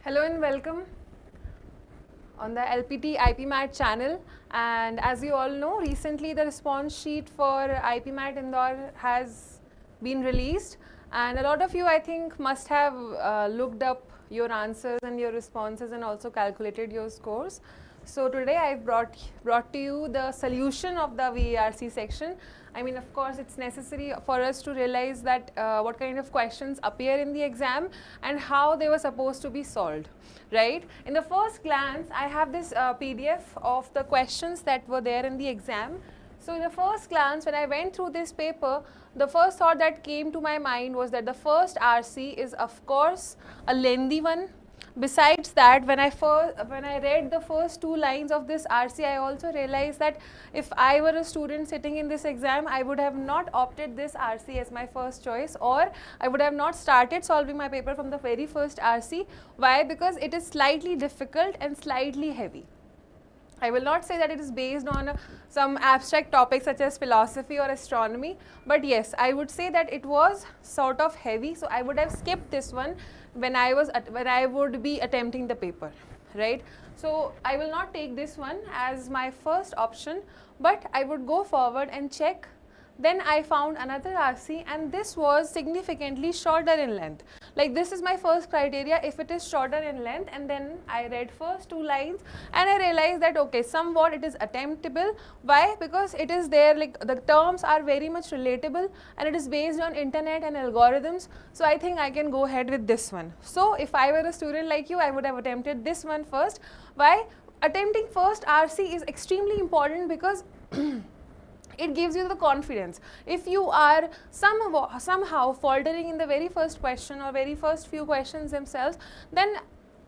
Hello and welcome on the LPT IPMAT channel. And as you all know, recently the response sheet for IPMAT Indore has been released, and a lot of you I think must have looked up your answers and your responses and also calculated your scores. So today I've brought to you the solution of the VARC section. I mean, of course, it's necessary for us to realize that what kind of questions appear in the exam and how they were supposed to be solved, right? In the first glance, I have this PDF of the questions that were there in the exam. So in the first glance, when I went through this paper, the first thought that came to my mind was that the first RC is of course a lengthy one. Besides that, when I read the first two lines of this RC, I also realized that if I were a student sitting in this exam, I would have not opted this RC as my first choice, or I would have not started solving my paper from the very first RC. Why? Because it is slightly difficult and slightly heavy. I will not say that it is based on some abstract topics such as philosophy or astronomy, but yes, I would say that it was sort of heavy, so I would have skipped this one when I would be attempting the paper, right? So I will not take this one as my first option, but I would go forward and check. Then I found another RC, and this was significantly shorter in length. Like, this is my first criteria, if it is shorter in length. And then I read first two lines and I realized that okay, somewhat it is attemptable. Why? Because it is there, like the terms are very much relatable and it is based on internet and algorithms. So I think I can go ahead with this one. So if I were a student like you, I would have attempted this one first. Why? Attempting first RC is extremely important because it gives you the confidence. If you are somehow faltering in the very first question or very first few questions themselves, then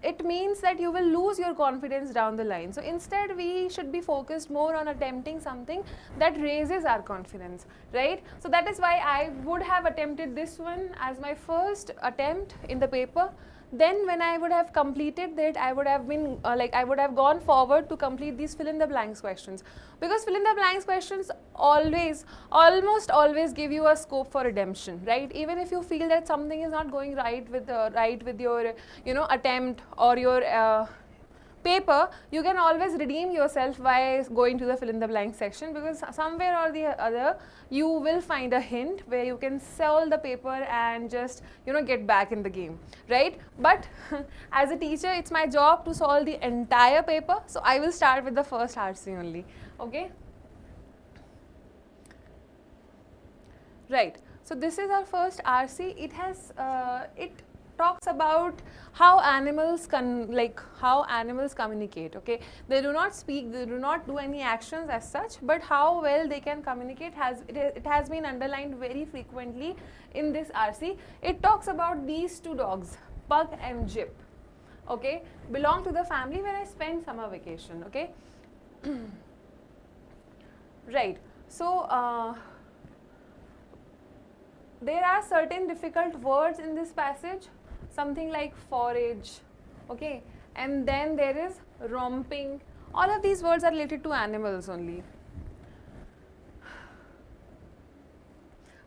it means that you will lose your confidence down the line. So instead, we should be focused more on attempting something that raises our confidence, right? So that is why I would have attempted this one as my first attempt in the paper. Then when I would have completed that, I would have been I would have gone forward to complete these fill in the blanks questions, because fill in the blanks questions almost always give you a scope for redemption, right? Even if you feel that something is not going right with your attempt or your paper, you can always redeem yourself by going to the fill in the blank section, because somewhere or the other you will find a hint where you can solve the paper and just get back in the game, right? But as a teacher, it's my job to solve the entire paper, so I will start with the first RC only. Okay, right. So this is our first RC. It has it talks about how animals communicate. Okay, they do not speak, they do not do any actions as such, but how well they can communicate it has been underlined very frequently in this RC. It talks about these two dogs, Pug and Jip. Okay, belong to the family where I spent summer vacation. Okay, right. So there are certain difficult words in this passage, something like forage, okay, and then there is romping. All of these words are related to animals only.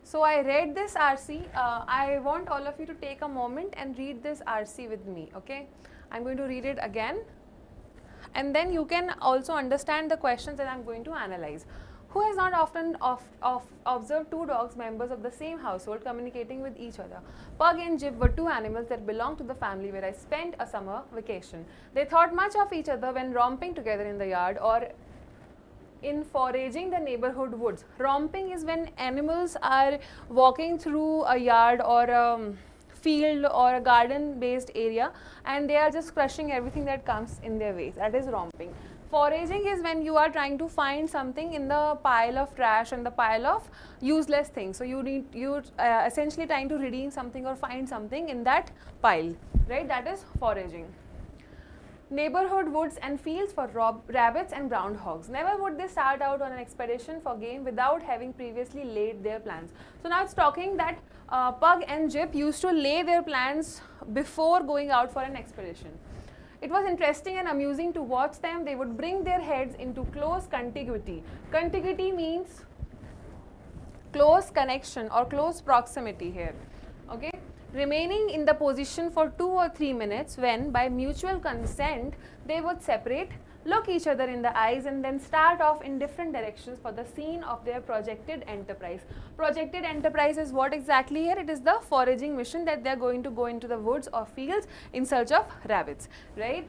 So I read this RC. I want all of you to take a moment and read this RC with me, okay? I'm going to read it again, and then you can also understand the questions that I'm going to analyze. Who has not often observed two dogs, members of the same household, communicating with each other? Pug and Jip were two animals that belonged to the family where I spent a summer vacation. They thought much of each other when romping together in the yard or in foraging the neighborhood woods. Romping is when animals are walking through a yard or a field or a garden based area and they are just crushing everything that comes in their way. That is romping. Foraging is when you are trying to find something in the pile of trash and the pile of useless things. So you're essentially trying to redeem something or find something in that pile, right? That is foraging. Neighborhood woods and fields for rabbits and groundhogs. Never would they start out on an expedition for game without having previously laid their plans. So now it's talking that Pug and Jip used to lay their plans before going out for an expedition. It was interesting and amusing to watch them. They would bring their heads into close contiguity. Contiguity means close connection or close proximity here. Okay, remaining in the position for 2 or 3 minutes, when by mutual consent they would separate, look each other in the eyes, and then start off in different directions for the scene of their projected enterprise. Projected enterprise is what exactly here? It is the foraging mission that they are going to go into the woods or fields in search of rabbits, right?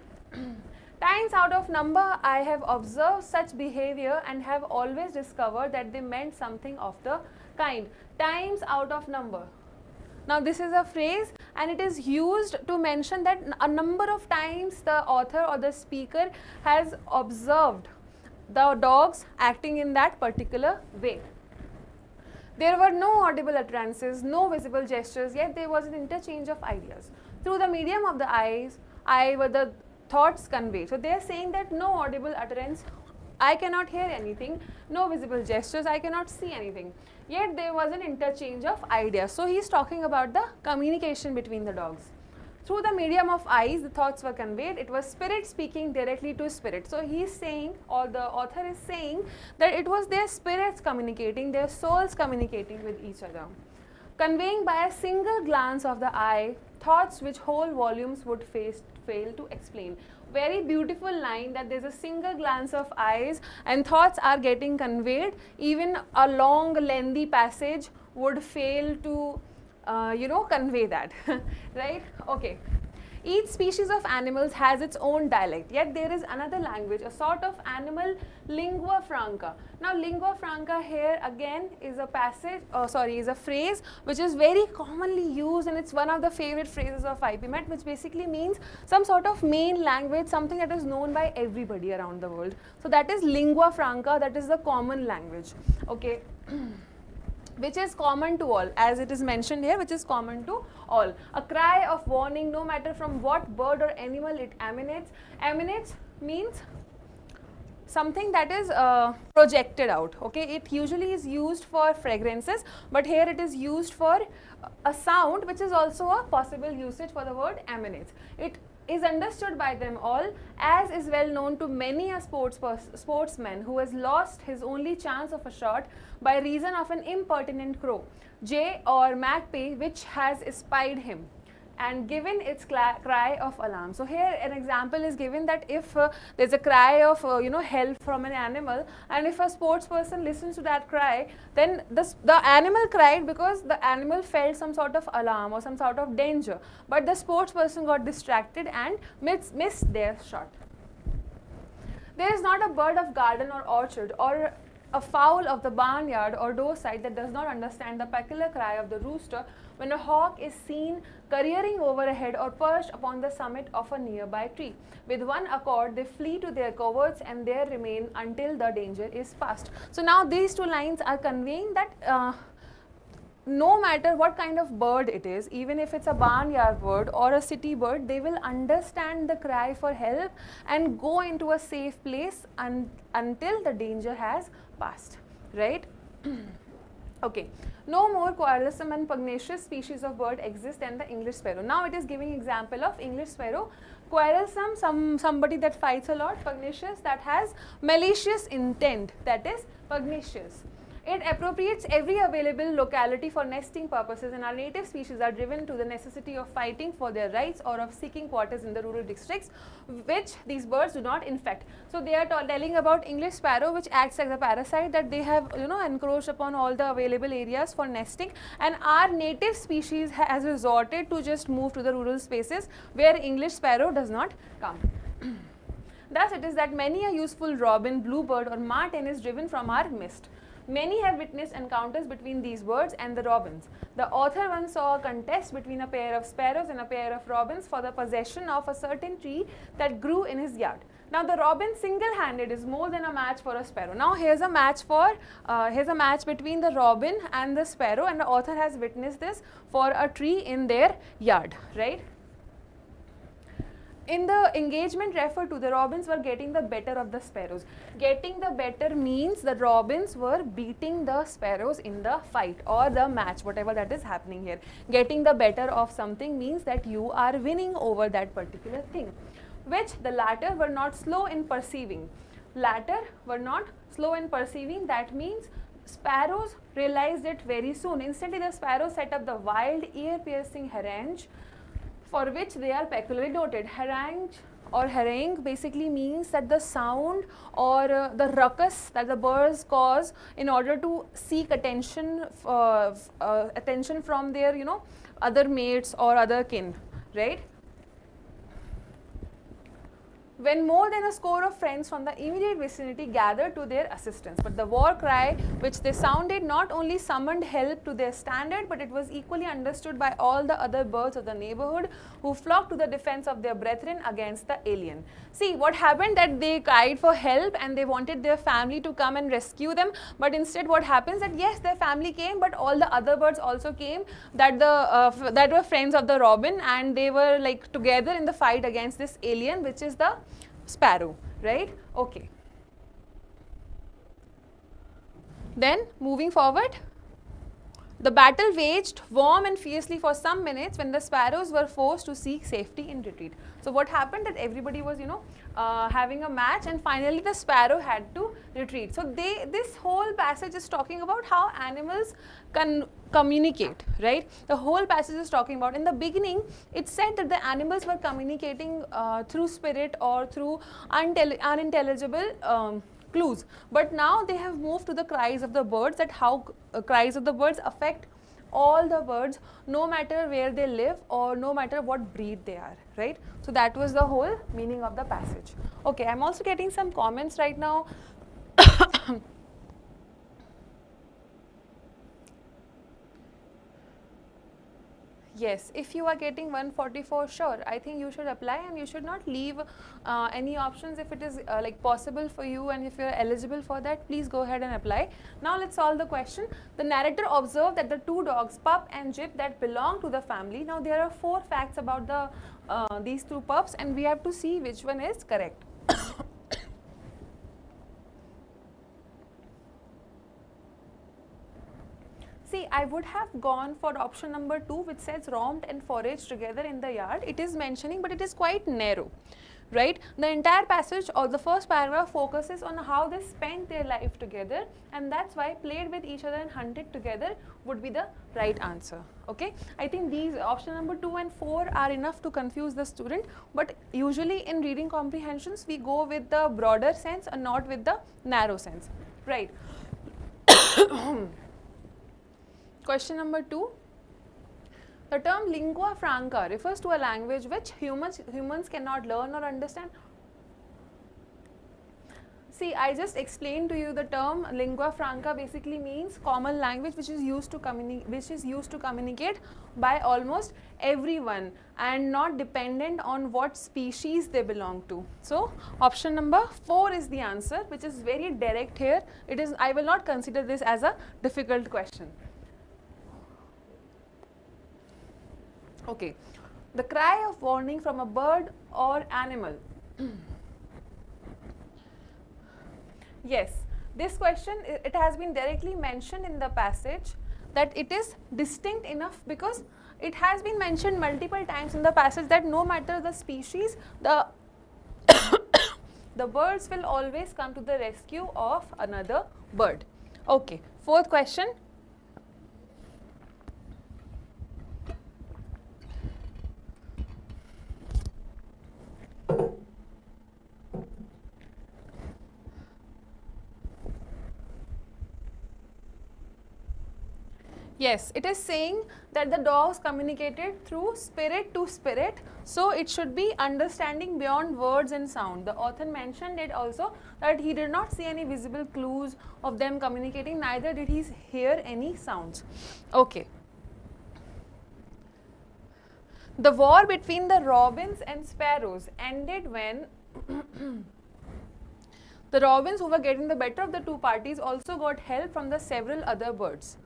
Times out of number, I have observed such behavior and have always discovered that they meant something of the kind. Times out of number. Now this is a phrase and it is used to mention that a number of times the author or the speaker has observed the dogs acting in that particular way. There were no audible utterances, no visible gestures, yet there was an interchange of ideas. Through the medium of the eyes, were the thoughts conveyed. So they are saying that no audible utterance, I cannot hear anything, no visible gestures, I cannot see anything. Yet there was an interchange of ideas. So he is talking about the communication between the dogs. Through the medium of eyes, the thoughts were conveyed. It was spirit speaking directly to spirit. So he is saying, or the author is saying, that it was their spirits communicating, their souls communicating with each other, conveying by a single glance of the eye thoughts which whole volumes would fail to explain. Very beautiful line, that there is a single glance of eyes and thoughts are getting conveyed. Even a long lengthy passage would fail to convey that. Right? Okay. Each species of animals has its own dialect, yet there is another language, a sort of animal lingua franca. Now lingua franca here again is a passage, is a phrase which is very commonly used, and it's one of the favorite phrases of IPMAT, which basically means some sort of main language, something that is known by everybody around the world. So that is lingua franca, that is the common language, okay. Which is common to all, as it is mentioned here, which is common to all. A cry of warning, no matter from what bird or animal it emanates. Emanates means something that is projected out, okay. It usually is used for fragrances, but here it is used for a sound, which is also a possible usage for the word emanates. It is understood by them all, as is well known to many a sportsman who has lost his only chance of a shot by reason of an impertinent crow, jay or magpie, which has espied him and given its cry of alarm. So here an example is given that if there is a cry of help from an animal, and if a sports person listens to that cry, then the animal cried because the animal felt some sort of alarm or some sort of danger, but the sports person got distracted and missed their shot. There is not a bird of garden or orchard or a fowl of the barnyard or doorstep that does not understand the peculiar cry of the rooster when a hawk is seen careering overhead or perched upon the summit of a nearby tree. With one accord, they flee to their coverts and there remain until the danger is past. So now these two lines are conveying that no matter what kind of bird it is, even if it's a barnyard bird or a city bird, they will understand the cry for help and go into a safe place until the danger has passed, right? Okay, no more quarrelsome and pugnacious species of bird exist than the English sparrow. Now it is giving example of English sparrow. Quarrelsome, somebody that fights a lot. Pugnacious, that has malicious intent, that is pugnacious. It appropriates every available locality for nesting purposes, and our native species are driven to the necessity of fighting for their rights or of seeking quarters in the rural districts, which these birds do not infect. So they are telling about English sparrow, which acts like a parasite, that they have encroached upon all the available areas for nesting, and our native species has resorted to just move to the rural spaces where English sparrow does not come. Thus it is that many a useful robin, bluebird or martin is driven from our midst. Many have witnessed encounters between these birds and the robins. The author once saw a contest between a pair of sparrows and a pair of robins for the possession of a certain tree that grew in his yard. Now the robin single-handed is more than a match for a sparrow. Now here's a match between the robin and the sparrow, and the author has witnessed this for a tree in their yard, right? In the engagement referred to, the robins were getting the better of the sparrows. Getting the better means the robins were beating the sparrows in the fight or the match, whatever that is happening here. Getting the better of something means that you are winning over that particular thing, which the latter were not slow in perceiving. Latter were not slow in perceiving, that means Sparrows realized it very soon. Instantly, the sparrows set up the wild, ear-piercing harangue, for which they are peculiarly noted. Harangue or harangue basically means that the sound or the ruckus that the birds cause in order to seek attention from their, other mates or other kin, right? When more than a score of friends from the immediate vicinity gathered to their assistance. But the war cry which they sounded not only summoned help to their standard, but it was equally understood by all the other birds of the neighborhood who flocked to the defense of their brethren against the alien. See, what happened that they cried for help and they wanted their family to come and rescue them, but instead what happens that yes, their family came, but all the other birds also came that that were friends of the robin, and they were like together in the fight against this alien, which is the sparrow, right? Okay. Then moving forward, the battle waged warm and fiercely for some minutes when the sparrows were forced to seek safety in retreat. So what happened that everybody was, having a match, and finally the sparrow had to retreat. So this whole passage is talking about how animals can communicate, right? The whole passage is talking about, in the beginning it said that the animals were communicating through spirit or through unintelligible clues, but now they have moved to the cries of the birds, that how cries of the birds affect all the birds, no matter where they live or no matter what breed they are, right? So that was the whole meaning of the passage. Okay, I'm also getting some comments right now. Yes, if you are getting 144, sure, I think you should apply, and you should not leave any options. If it is like possible for you and if you are eligible for that, please go ahead and apply. Now let's solve the question. The narrator observed that the two dogs, Pup and Jip, that belong to the family. Now there are 4 facts about these 2 pups, and we have to see which one is correct. See, I would have gone for option number 2, which says romped and foraged together in the yard. It is mentioning, but it is quite narrow, right? The entire passage or the first paragraph focuses on how they spent their life together, and that's why played with each other and hunted together would be the right answer. Okay, I think these option number 2 and 4 are enough to confuse the student, but usually in reading comprehensions we go with the broader sense and not with the narrow sense, right? Question number 2. The term lingua franca refers to a language which humans cannot learn or understand. See, I just explained to you the term lingua franca basically means common language which is used to communicate by almost everyone and not dependent on what species they belong to. So option number 4 is the answer, which is very direct here. I will not consider this as a difficult question. Okay, the cry of warning from a bird or animal. Yes, this question, it has been directly mentioned in the passage that it is distinct enough, because it has been mentioned multiple times in the passage that no matter the species, the birds will always come to the rescue of another bird. Okay, 4th question. Yes, it is saying that the dogs communicated through spirit to spirit, so it should be understanding beyond words and sound. The author mentioned it also that he did not see any visible clues of them communicating, neither did he hear any sounds. Okay. The war between the robins and sparrows ended when the robins, who were getting the better of the 2 parties, also got help from the several other birds.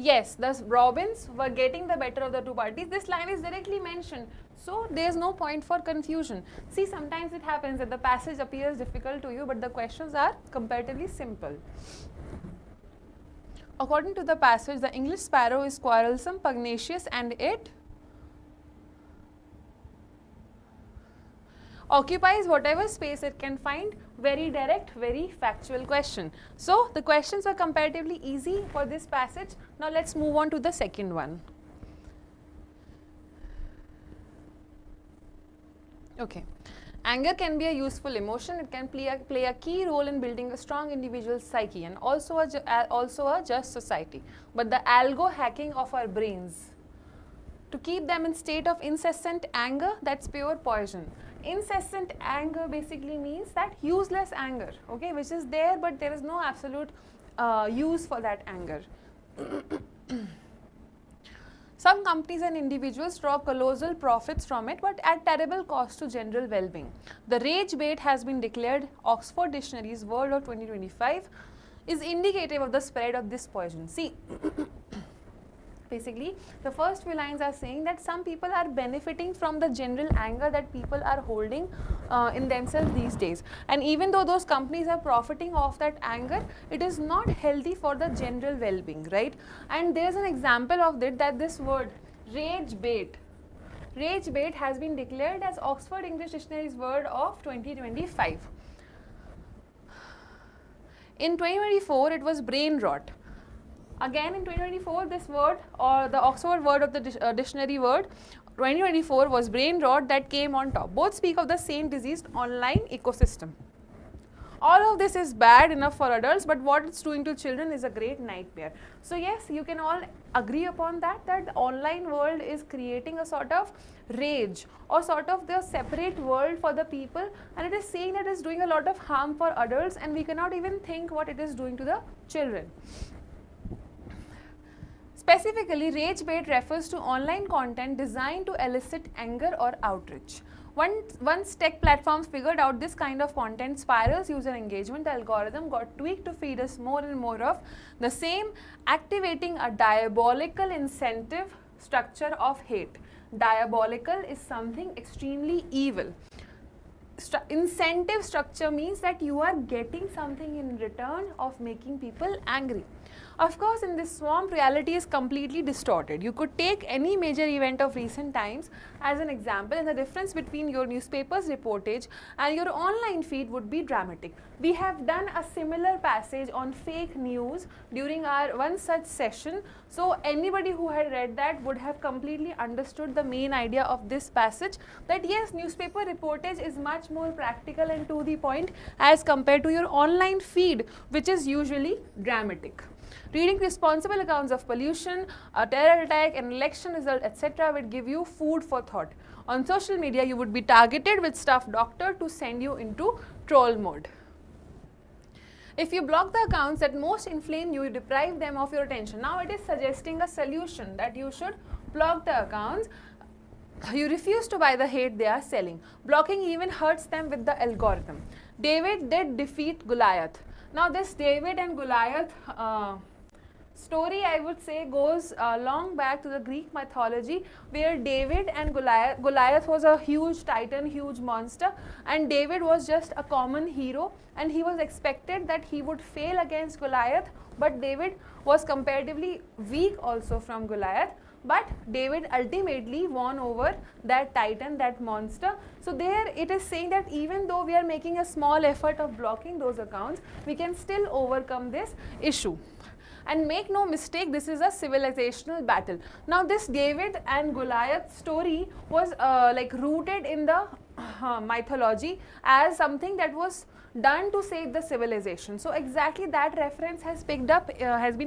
Yes, the robins were getting the better of the 2 parties. This line is directly mentioned, so there is no point for confusion. See, sometimes it happens that the passage appears difficult to you, but the questions are comparatively simple. According to the passage, the English sparrow is quarrelsome, pugnacious, and it occupies whatever space it can find. Very direct, very factual question. So the questions are comparatively easy for this passage. Now let's move on to the second one. Okay. Anger can be a useful emotion. It can play a key role in building a strong individual psyche and also a just society. But the algo hacking of our brains to keep them in state of incessant anger, that's pure poison. Incessant anger basically means that useless anger, okay, which is there but there is no absolute use for that anger. Some companies and individuals draw colossal profits from it, but at terrible cost to general well-being. The rage bait has been declared Oxford Dictionary's word of 2025 is indicative of the spread of this poison. See, basically, the first few lines are saying that some people are benefiting from the general anger that people are holding in themselves these days. And even though those companies are profiting off that anger, it is not healthy for the general well-being, right? And there's an example of that this word, rage bait. Rage bait has been declared as Oxford English Dictionary's word of 2025. In 2024, it was brain rot. Again in 2024, this word or the Oxford word of the dictionary word 2024 was brain rot that came on top. Both speak of the same diseased online ecosystem. All of this is bad enough for adults, but what it's doing to children is a great nightmare. So yes, you can all agree upon that the online world is creating a sort of rage or sort of the separate world for the people, and it is saying that it is doing a lot of harm for adults and we cannot even think what it is doing to the children. Specifically, rage bait refers to online content designed to elicit anger or outrage. Once tech platforms figured out this kind of content spirals user engagement, the algorithm got tweaked to feed us more and more of the same, activating a diabolical incentive structure of hate. Diabolical is something extremely evil. Incentive structure means that you are getting something in return of making people angry. Of course, in this swamp, reality is completely distorted. You could take any major event of recent times as an example, and the difference between your newspaper's reportage and your online feed would be dramatic. We have done a similar passage on fake news during our one such session. So anybody who had read that would have completely understood the main idea of this passage, that yes, newspaper reportage is much more practical and to the point as compared to your online feed, which is usually dramatic. Reading responsible accounts of pollution, a terror attack, an election result, etc. would give you food for thought. On social media, you would be targeted with stuff doctor to send you into troll mode. If you block the accounts that most inflame you, you deprive them of your attention. Now it is suggesting a solution that you should block the accounts. You refuse to buy the hate they are selling. Blocking even hurts them with the algorithm. David did defeat Goliath. Now this David and Goliath story, I would say, goes long back to the Greek mythology, where David and Goliath was a huge titan, huge monster, and David was just a common hero, and he was expected that he would fail against Goliath, but David was comparatively weak also from Goliath. But David ultimately won over that titan, that monster. So there it is saying that even though we are making a small effort of blocking those accounts, we can still overcome this issue. And make no mistake, this is a civilizational battle. Now this David and Goliath story was like rooted in the mythology as something that was done to save the civilization. So exactly that reference has been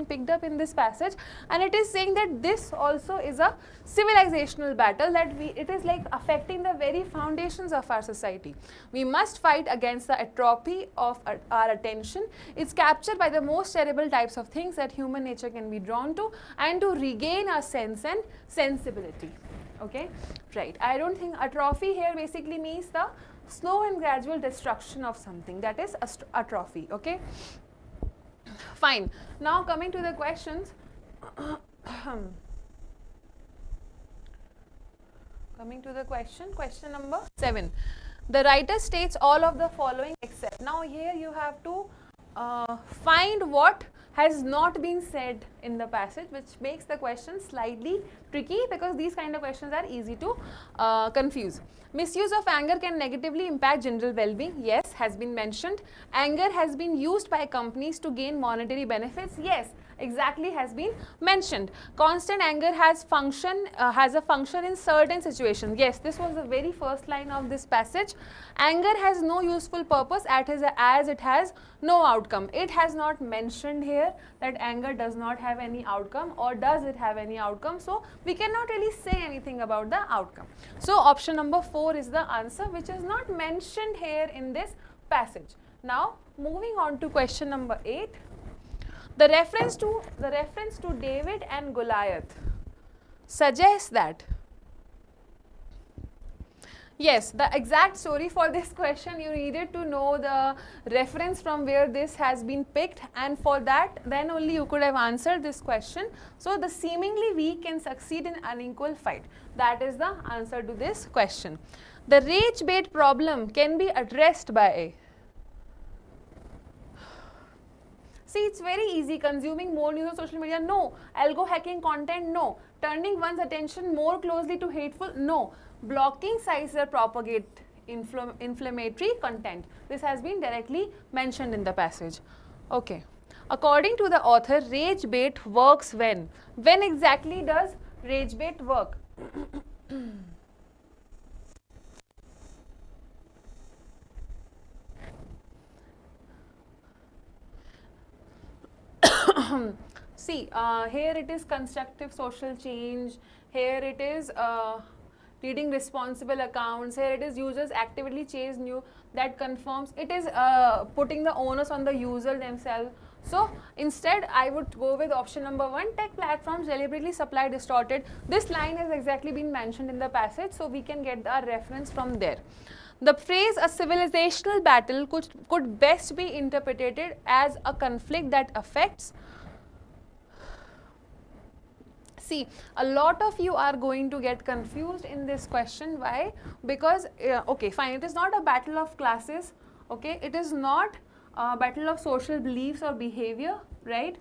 picked up in this passage, and it is saying that this also is a civilizational battle, that it is like affecting the very foundations of our society. We must fight against the atrophy of our attention. It's captured by the most terrible types of things that human nature can be drawn to, and to regain our sense and sensibility. Okay, right. I don't think atrophy here basically means the slow and gradual destruction of something, that is atrophy. Okay, fine. Now coming to the questions. Coming to the question number 7. The writer states all of the following except. Now here you have to find what has not been said in the passage, which makes the question slightly tricky because these kind of questions are easy to confuse. Misuse of anger can negatively impact general well-being. Yes, has been mentioned. Anger has been used by companies to gain monetary benefits. Yes, exactly, has been mentioned. Constant anger has a function in certain situations. Yes, this was the very first line of this passage. Anger has no useful purpose as it has no outcome. It has not mentioned here that anger does not have any outcome, or does it have any outcome. So we cannot really say anything about the outcome. So option number 4 is the answer, which is not mentioned here in this passage. Now moving on to question number 8. The reference to David and Goliath suggests that, yes, the exact story for this question, you needed to know the reference from where this has been picked, and for that then only you could have answered this question. So the seemingly weak can succeed in unequal fight. That is the answer to this question. The rage bait problem can be addressed by, see, it's very easy. Consuming more news on social media? No. Algo hacking content? No. Turning one's attention more closely to hateful? No. Blocking sites that propagate inflammatory content? This has been directly mentioned in the passage. Okay. According to the author, rage bait works when? When exactly does rage bait work? See, here it is constructive social change, here it is reading responsible accounts, here it is users actively chase new, that confirms, it is putting the onus on the user themselves. So instead I would go with option number 1, tech platforms deliberately supply distorted. This line has exactly been mentioned in the passage, so we can get the reference from there. The phrase a civilizational battle could best be interpreted as a conflict that affects. See, a lot of you are going to get confused in this question. Why? Because, okay, fine, it is not a battle of classes, okay, it is not a battle of social beliefs or behavior, right?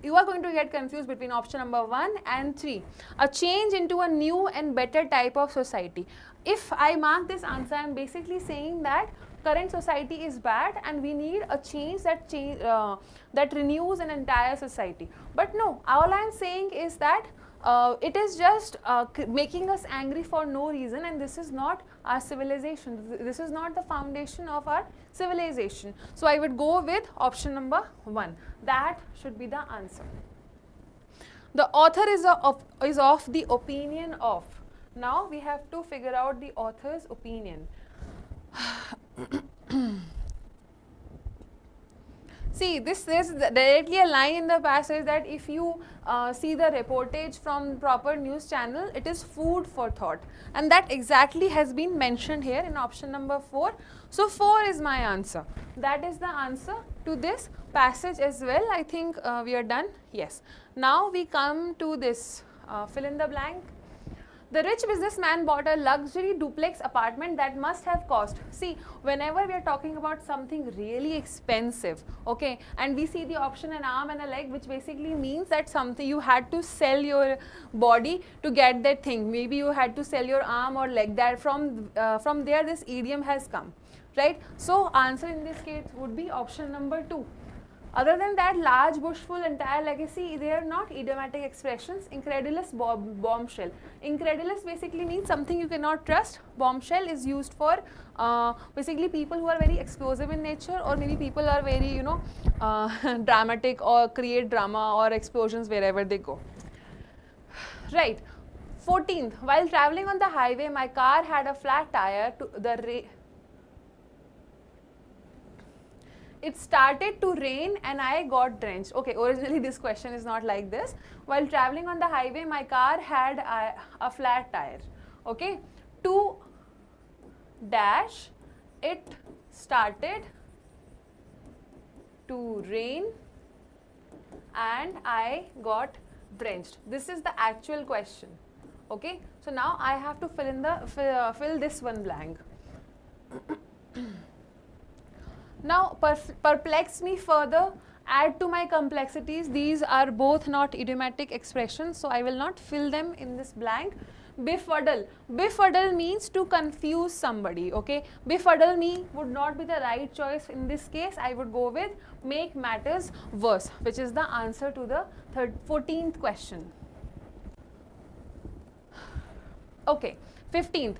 You are going to get confused between option number 1 and 3. A change into a new and better type of society. If I mark this answer, I am basically saying that current society is bad and we need a change that renews an entire society. But no, all I am saying is that it is just making us angry for no reason, and this is not our civilization. This is not the foundation of our civilization. So I would go with option number 1. That should be the answer. The author is of the opinion of. Now we have to figure out the author's opinion. See, this is directly a line in the passage that if you see the reportage from proper news channel, it is food for thought, and that exactly has been mentioned here in option number 4. So 4 is my answer. That is the answer to this passage as well. I think we are done. Yes. Now we come to this fill in the blank. The rich businessman bought a luxury duplex apartment that must have cost. See, whenever we are talking about something really expensive, okay, and we see the option an arm and a leg, which basically means that something you had to sell your body to get that thing. Maybe you had to sell your arm or leg. That from there this idiom has come, right? So answer in this case would be option number 2. Other than that, large, bushful, entire legacy, they are not idiomatic expressions. Incredulous, bombshell. Incredulous basically means something you cannot trust. Bombshell is used for basically people who are very explosive in nature, or maybe people are very, dramatic or create drama or explosions wherever they go. Right. 14th, while traveling on the highway, my car had a flat tire. It started to rain and I got drenched. Okay, originally this question is not like this. While traveling on the highway, my car had a flat tire. Okay, to dash, it started to rain and I got drenched. This is the actual question. Okay, so now I have to fill this one blank. Now perplex me further add to my complexities. These are both not idiomatic expressions, so I will not fill them in this blank. Befuddle. Befuddle means to confuse somebody, okay. Befuddle me would not be the right choice in this case. I would go with make matters worse, which is the answer to the 14th question. Okay, 15th.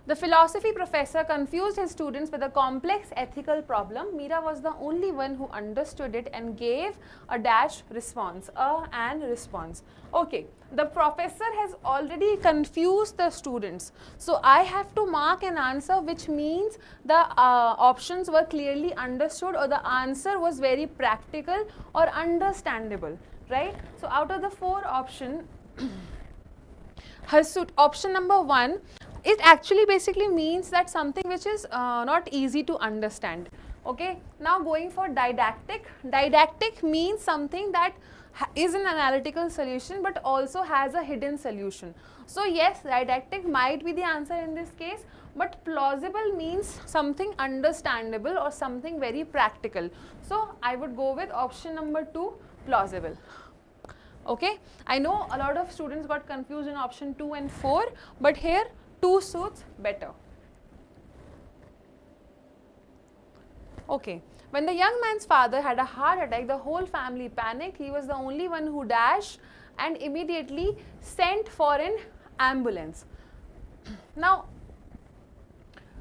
The philosophy professor confused his students with a complex ethical problem. Meera was the only one who understood it and gave a dash response, an response. Okay, the professor has already confused the students. So I have to mark an answer which means the options were clearly understood or the answer was very practical or understandable, right? So out of the 4 options, option number 1, it actually basically means that something which is not easy to understand, okay. Now going for didactic. Didactic means something that is an analytical solution but also has a hidden solution. So yes, didactic might be the answer in this case, but plausible means something understandable or something very practical. So I would go with option number 2, plausible. Okay, I know a lot of students got confused in option 2 and 4, but here 2 suits better. Okay, when the young man's father had a heart attack, the whole family panicked. He was the only one who dashed and immediately sent for an ambulance. Now,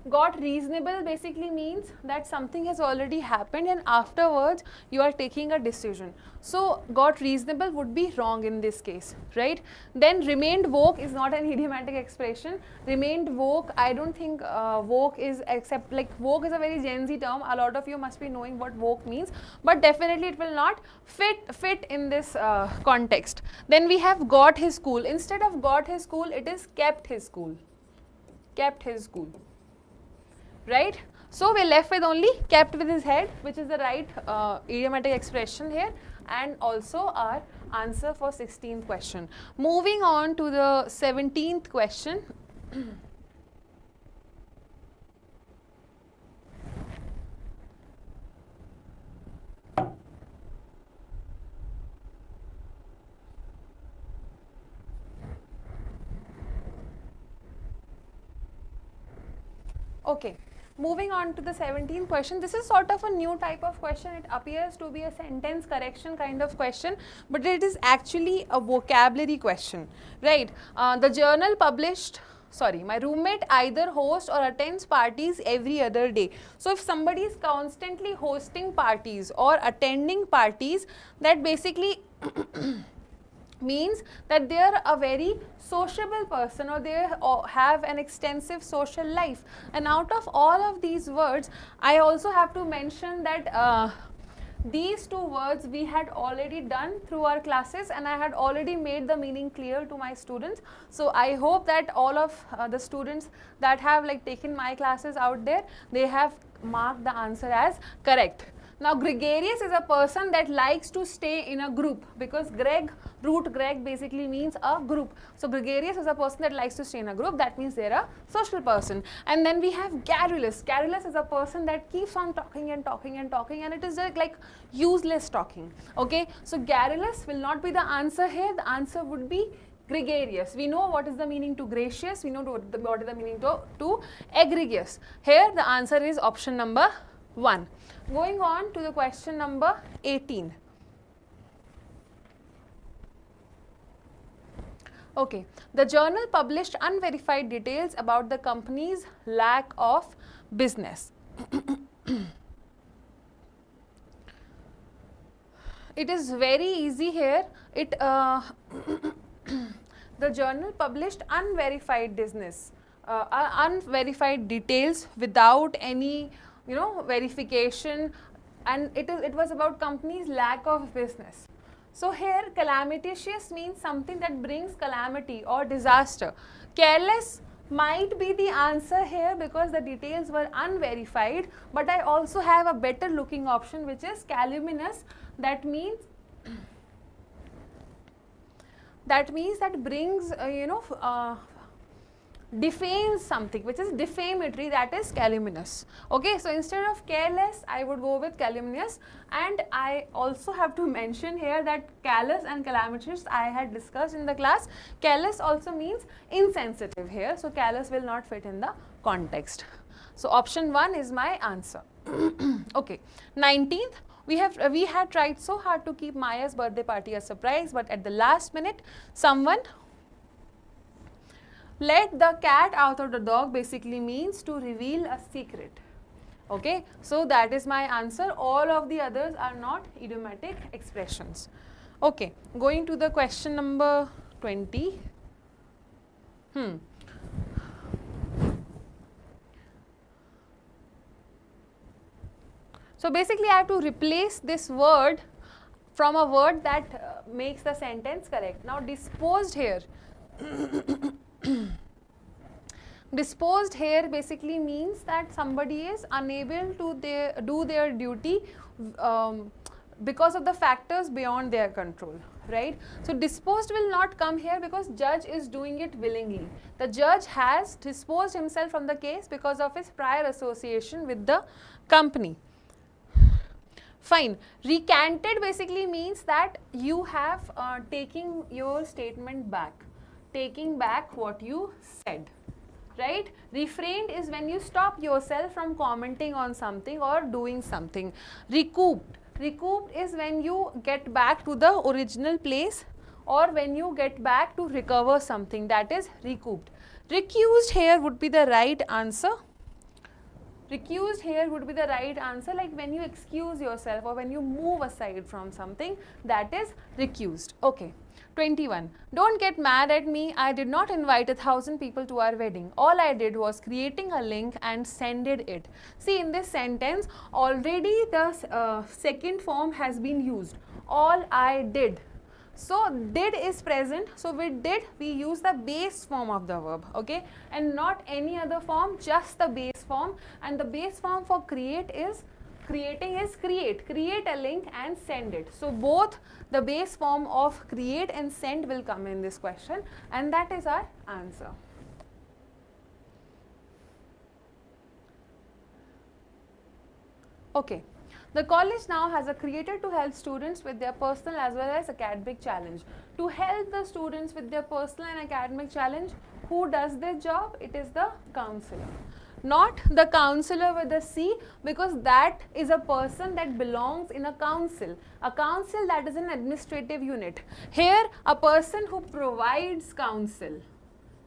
got reasonable basically means that something has already happened and afterwards you are taking a decision. So got reasonable would be wrong in this case, right? Then remained woke is not an idiomatic expression. Remained woke, I don't think woke is, except like woke is a very Gen Z term. A lot of you must be knowing what woke means, but definitely it will not fit in this context. Then we have got his school. Instead of got his school, it is kept his school. Kept his school. Right? So we are left with only kept with his head, which is the right idiomatic expression here, and also our answer for 16th question. Moving on to the 17th question. Okay. Moving on to the 17th question, this is sort of a new type of question. It appears to be a sentence correction kind of question, but it is actually a vocabulary question, right? The journal published, sorry, my roommate either hosts or attends parties every other day. So if somebody is constantly hosting parties or attending parties, that basically means that they are a very sociable person or they have an extensive social life. And out of all of these words, I also have to mention that these 2 words we had already done through our classes and I had already made the meaning clear to my students. So I hope that all of the students that have like taken my classes out there, they have marked the answer as correct. Now gregarious is a person that likes to stay in a group, because root greg basically means a group. So gregarious is a person that likes to stay in a group, that means they're a social person. And then we have garrulous. Garrulous is a person that keeps on talking and talking and talking, and it is like useless talking, okay. So garrulous will not be the answer here, the answer would be gregarious. We know what is the meaning to gracious, we know what is the meaning to egregious. Here the answer is option number 1. Going on to the question number 18. Okay, the journal published unverified details about the company's lack of business. It is very easy here. The journal published unverified unverified details without any verification, and it was about company's lack of business. So here calamitous means something that brings calamity or disaster. Careless might be the answer here because the details were unverified, but I also have a better looking option, which is calumnious. That means that brings defames something, which is defamatory, that is calumnious. Okay, so instead of careless, I would go with calumnious. And I also have to mention here that callous and calamitous I had discussed in the class. Callous also means insensitive here, so callous will not fit in the context. So option 1 is my answer. Okay, 19th. We had tried so hard to keep Maya's birthday party a surprise, but at the last minute, someone let the cat out of the dog basically means to reveal a secret. Okay, so that is my answer. All of the others are not idiomatic expressions. Okay, going to the question number 20. So basically I have to replace this word from a word that makes the sentence correct. Now disposed here. Disposed here basically means that somebody is unable to do their duty because of the factors beyond their control, right? So disposed will not come here because judge is doing it willingly. The judge has disposed himself from the case because of his prior association with the company. Fine. Recanted basically means that you have taking your statement back, taking back what you said, right? Refrained is when you stop yourself from commenting on something or doing something. Recouped. Recouped is when you get back to the original place or when you get back to recover something, that is recouped. Recused here would be the right answer. Recused here would be the right answer, like when you excuse yourself or when you move aside from something, that is recused. Okay. 21. Don't get mad at me. I did not invite 1,000 people to our wedding. All I did was creating a link and sended it. See, in this sentence, already the second form has been used. All I did. So did is present, so with did we use the base form of the verb, okay, and not any other form, just the base form. And the base form for create is creating is create a link and send it. So both the base form of create and send will come in this question, and that is our answer. Okay. The college now has a creator to help students with their personal as well as academic challenge. To help the students with their personal and academic challenge, who does this job? It is the counselor. Not the counselor with a C, because that is a person that belongs in a council. A council, that is an administrative unit. Here, a person who provides counsel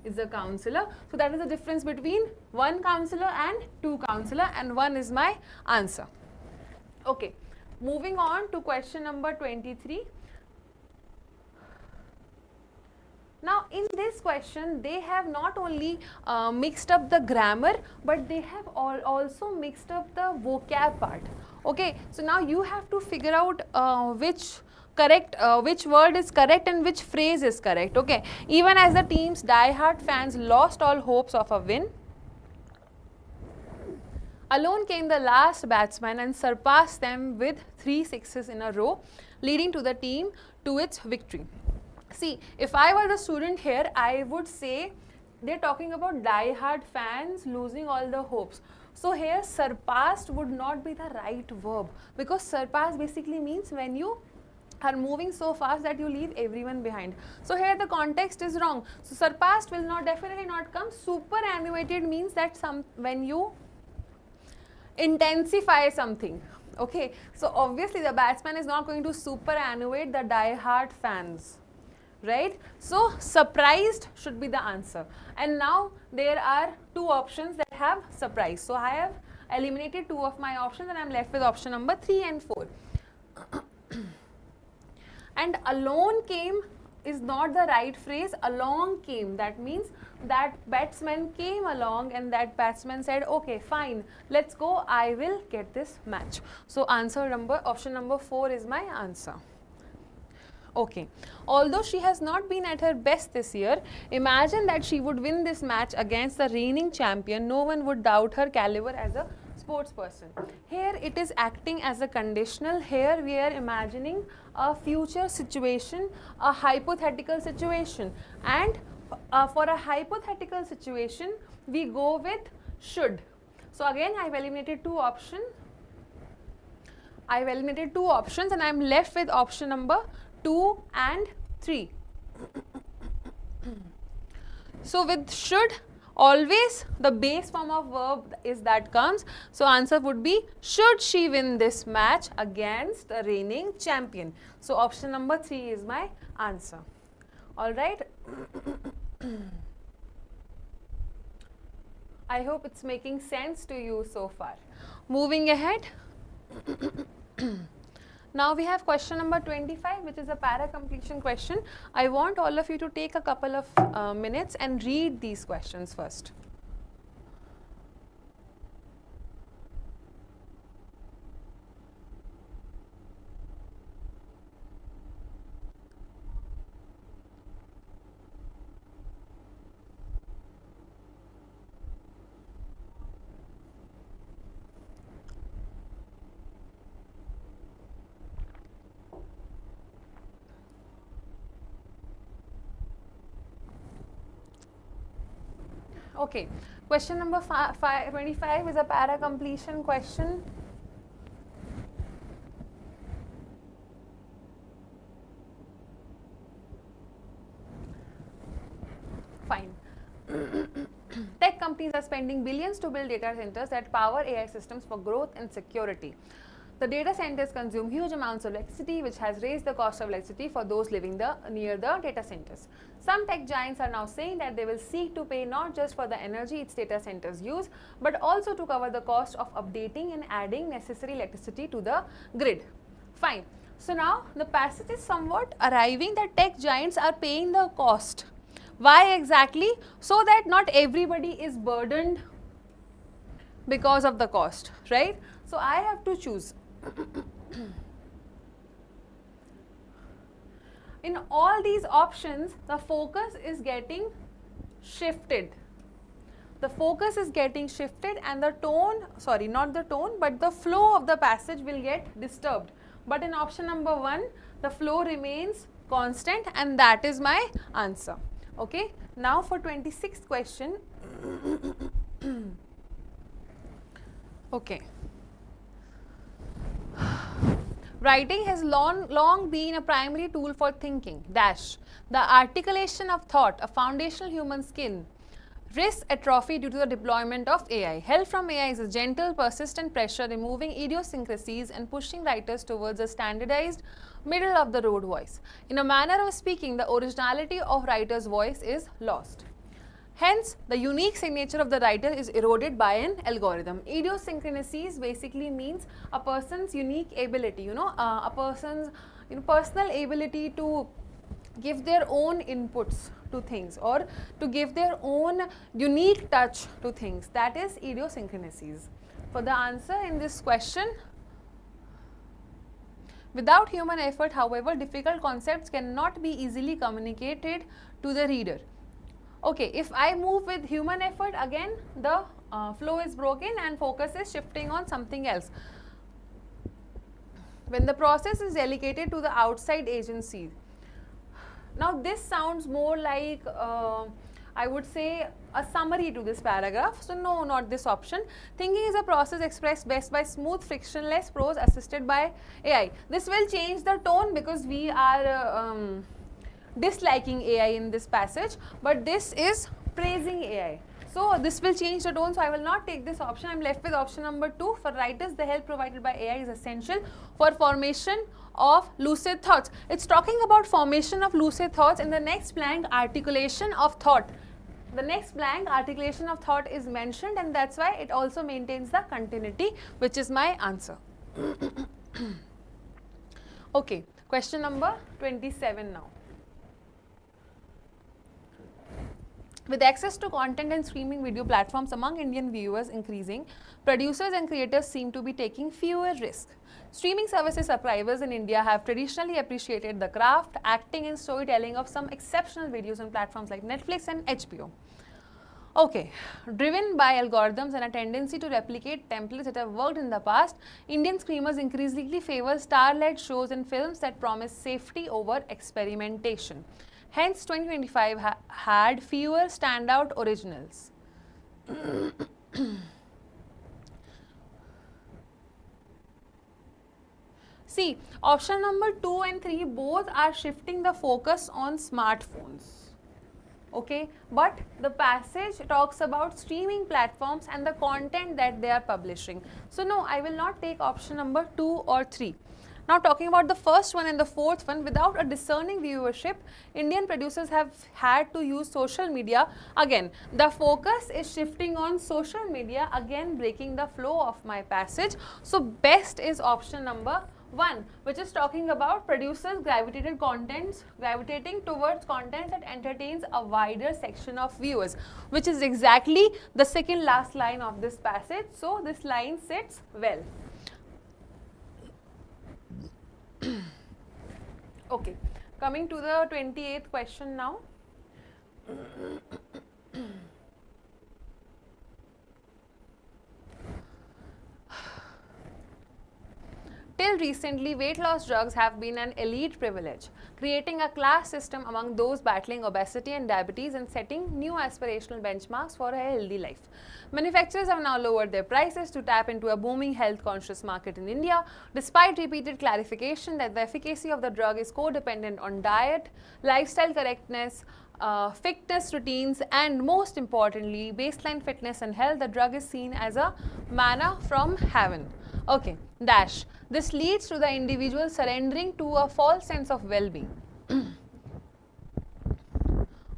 is a counselor. So that is the difference between one counselor and two counselor, and one is my answer. Okay, moving on to question number 23. Now in this question, they have not only mixed up the grammar, but they have also mixed up the vocab part. Okay, so now you have to figure out which word is correct and which phrase is correct. Okay, even as the team's die-hard fans lost all hopes of a win, alone came the last batsman and surpassed them with 3 sixes in a row, leading to the team to its victory. See, if I were the student here, I would say they're talking about die-hard fans losing all the hopes. So here surpassed would not be the right verb, because surpass basically means when you are moving so fast that you leave everyone behind. So here the context is wrong. So surpassed will definitely not come. Superannuated means that when you intensify something. Okay, so obviously the batsman is not going to superannuate the die-hard fans, right? So surprised should be the answer. And now there are 2 options that have surprise. So I have eliminated 2 of my options and I am left with option number 3 and 4. And alone came is not the right phrase. Along came, that means that batsman came along and that batsman said, okay, fine, let's go, I will get this match. So option number 4 is my answer. Okay, although she has not been at her best this year, imagine that she would win this match against the reigning champion. No one would doubt her caliber as a sports person. Here it is acting as a conditional. Here we are imagining a future situation, a hypothetical situation, and for a hypothetical situation, we go with should. So again, I've eliminated two options. And I'm left with option number 2 and 3. So with should, always the base form of verb is that comes. So answer would be, should she win this match against the reigning champion? So option number 3 is my answer. Alright. I hope it's making sense to you so far. Moving ahead. Now we have question number 25, which is a para completion question. I want all of you to take a couple of minutes and read these questions first. Okay, question number 25 is a para completion question. Fine. Tech companies are spending billions to build data centers that power AI systems for growth and security. The data centers consume huge amounts of electricity, which has raised the cost of electricity for those living near the data centers. Some tech giants are now saying that they will seek to pay not just for the energy its data centers use, but also to cover the cost of updating and adding necessary electricity to the grid. Fine. So now the passage is somewhat arriving that tech giants are paying the cost. Why exactly? So that not everybody is burdened because of the cost, right? So I have to choose. In all these options, the focus is getting shifted. The focus is getting shifted and the tone, sorry, not the tone, but the flow of the passage will get disturbed. But in option number 1, the flow remains constant and that is my answer. Okay. Now for 26th question. Okay. Writing has long been a primary tool for thinking, dash. The articulation of thought, a foundational human skill, risks atrophy due to the deployment of AI. Help from AI is a gentle, persistent pressure, removing idiosyncrasies and pushing writers towards a standardized, middle-of-the-road voice. In a manner of speaking, the originality of writer's voice is lost. Hence, the unique signature of the writer is eroded by an algorithm. Idiosyncrasies basically means a person's unique ability, a person's personal ability to give their own inputs to things or to give their own unique touch to things. That is idiosyncrasies. For the answer in this question, without human effort, however, difficult concepts cannot be easily communicated to the reader. Okay, if I move with human effort, again the flow is broken and focus is shifting on something else. When the process is delegated to the outside agency. Now this sounds more like, I would say, a summary to this paragraph. So no, not this option. Thinking is a process expressed best by smooth, frictionless prose assisted by AI. This will change the tone because we are disliking AI in this passage, but this is praising AI. So this will change the tone, so I will not take this option. I am left with option number 2. For writers, the help provided by AI is essential for formation of lucid thoughts. It's talking about formation of lucid thoughts. In the next blank, articulation of thought. The next blank, articulation of thought is mentioned, and that's why it also maintains the continuity, which is my answer. Okay, question number 27 now. With access to content and streaming video platforms among Indian viewers increasing, producers and creators seem to be taking fewer risks. Streaming services subscribers in India have traditionally appreciated the craft, acting and storytelling of some exceptional videos on platforms like Netflix and HBO. Okay, driven by algorithms and a tendency to replicate templates that have worked in the past, Indian streamers increasingly favor star-led shows and films that promise safety over experimentation. Hence, 2025 had fewer standout originals. See, option number 2 and 3 both are shifting the focus on smartphones. Okay, but the passage talks about streaming platforms and the content that they are publishing. So no, I will not take option number 2 or 3. Now talking about the first one and the fourth one, without a discerning viewership, Indian producers have had to use social media. Again, the focus is shifting on social media, again breaking the flow of my passage. So best is option number 1, which is talking about producers gravitating towards content that entertains a wider section of viewers, which is exactly the second last line of this passage. So this line sits well. Okay, coming to the 28th question now. Till recently, weight loss drugs have been an elite privilege, creating a class system among those battling obesity and diabetes and setting new aspirational benchmarks for a healthy life. Manufacturers have now lowered their prices to tap into a booming health-conscious market in India, despite repeated clarification that the efficacy of the drug is codependent on diet, lifestyle correctness, fitness routines, and most importantly, baseline fitness and health. The drug is seen as a manna from heaven. Okay, dash. This leads to the individual surrendering to a false sense of well-being.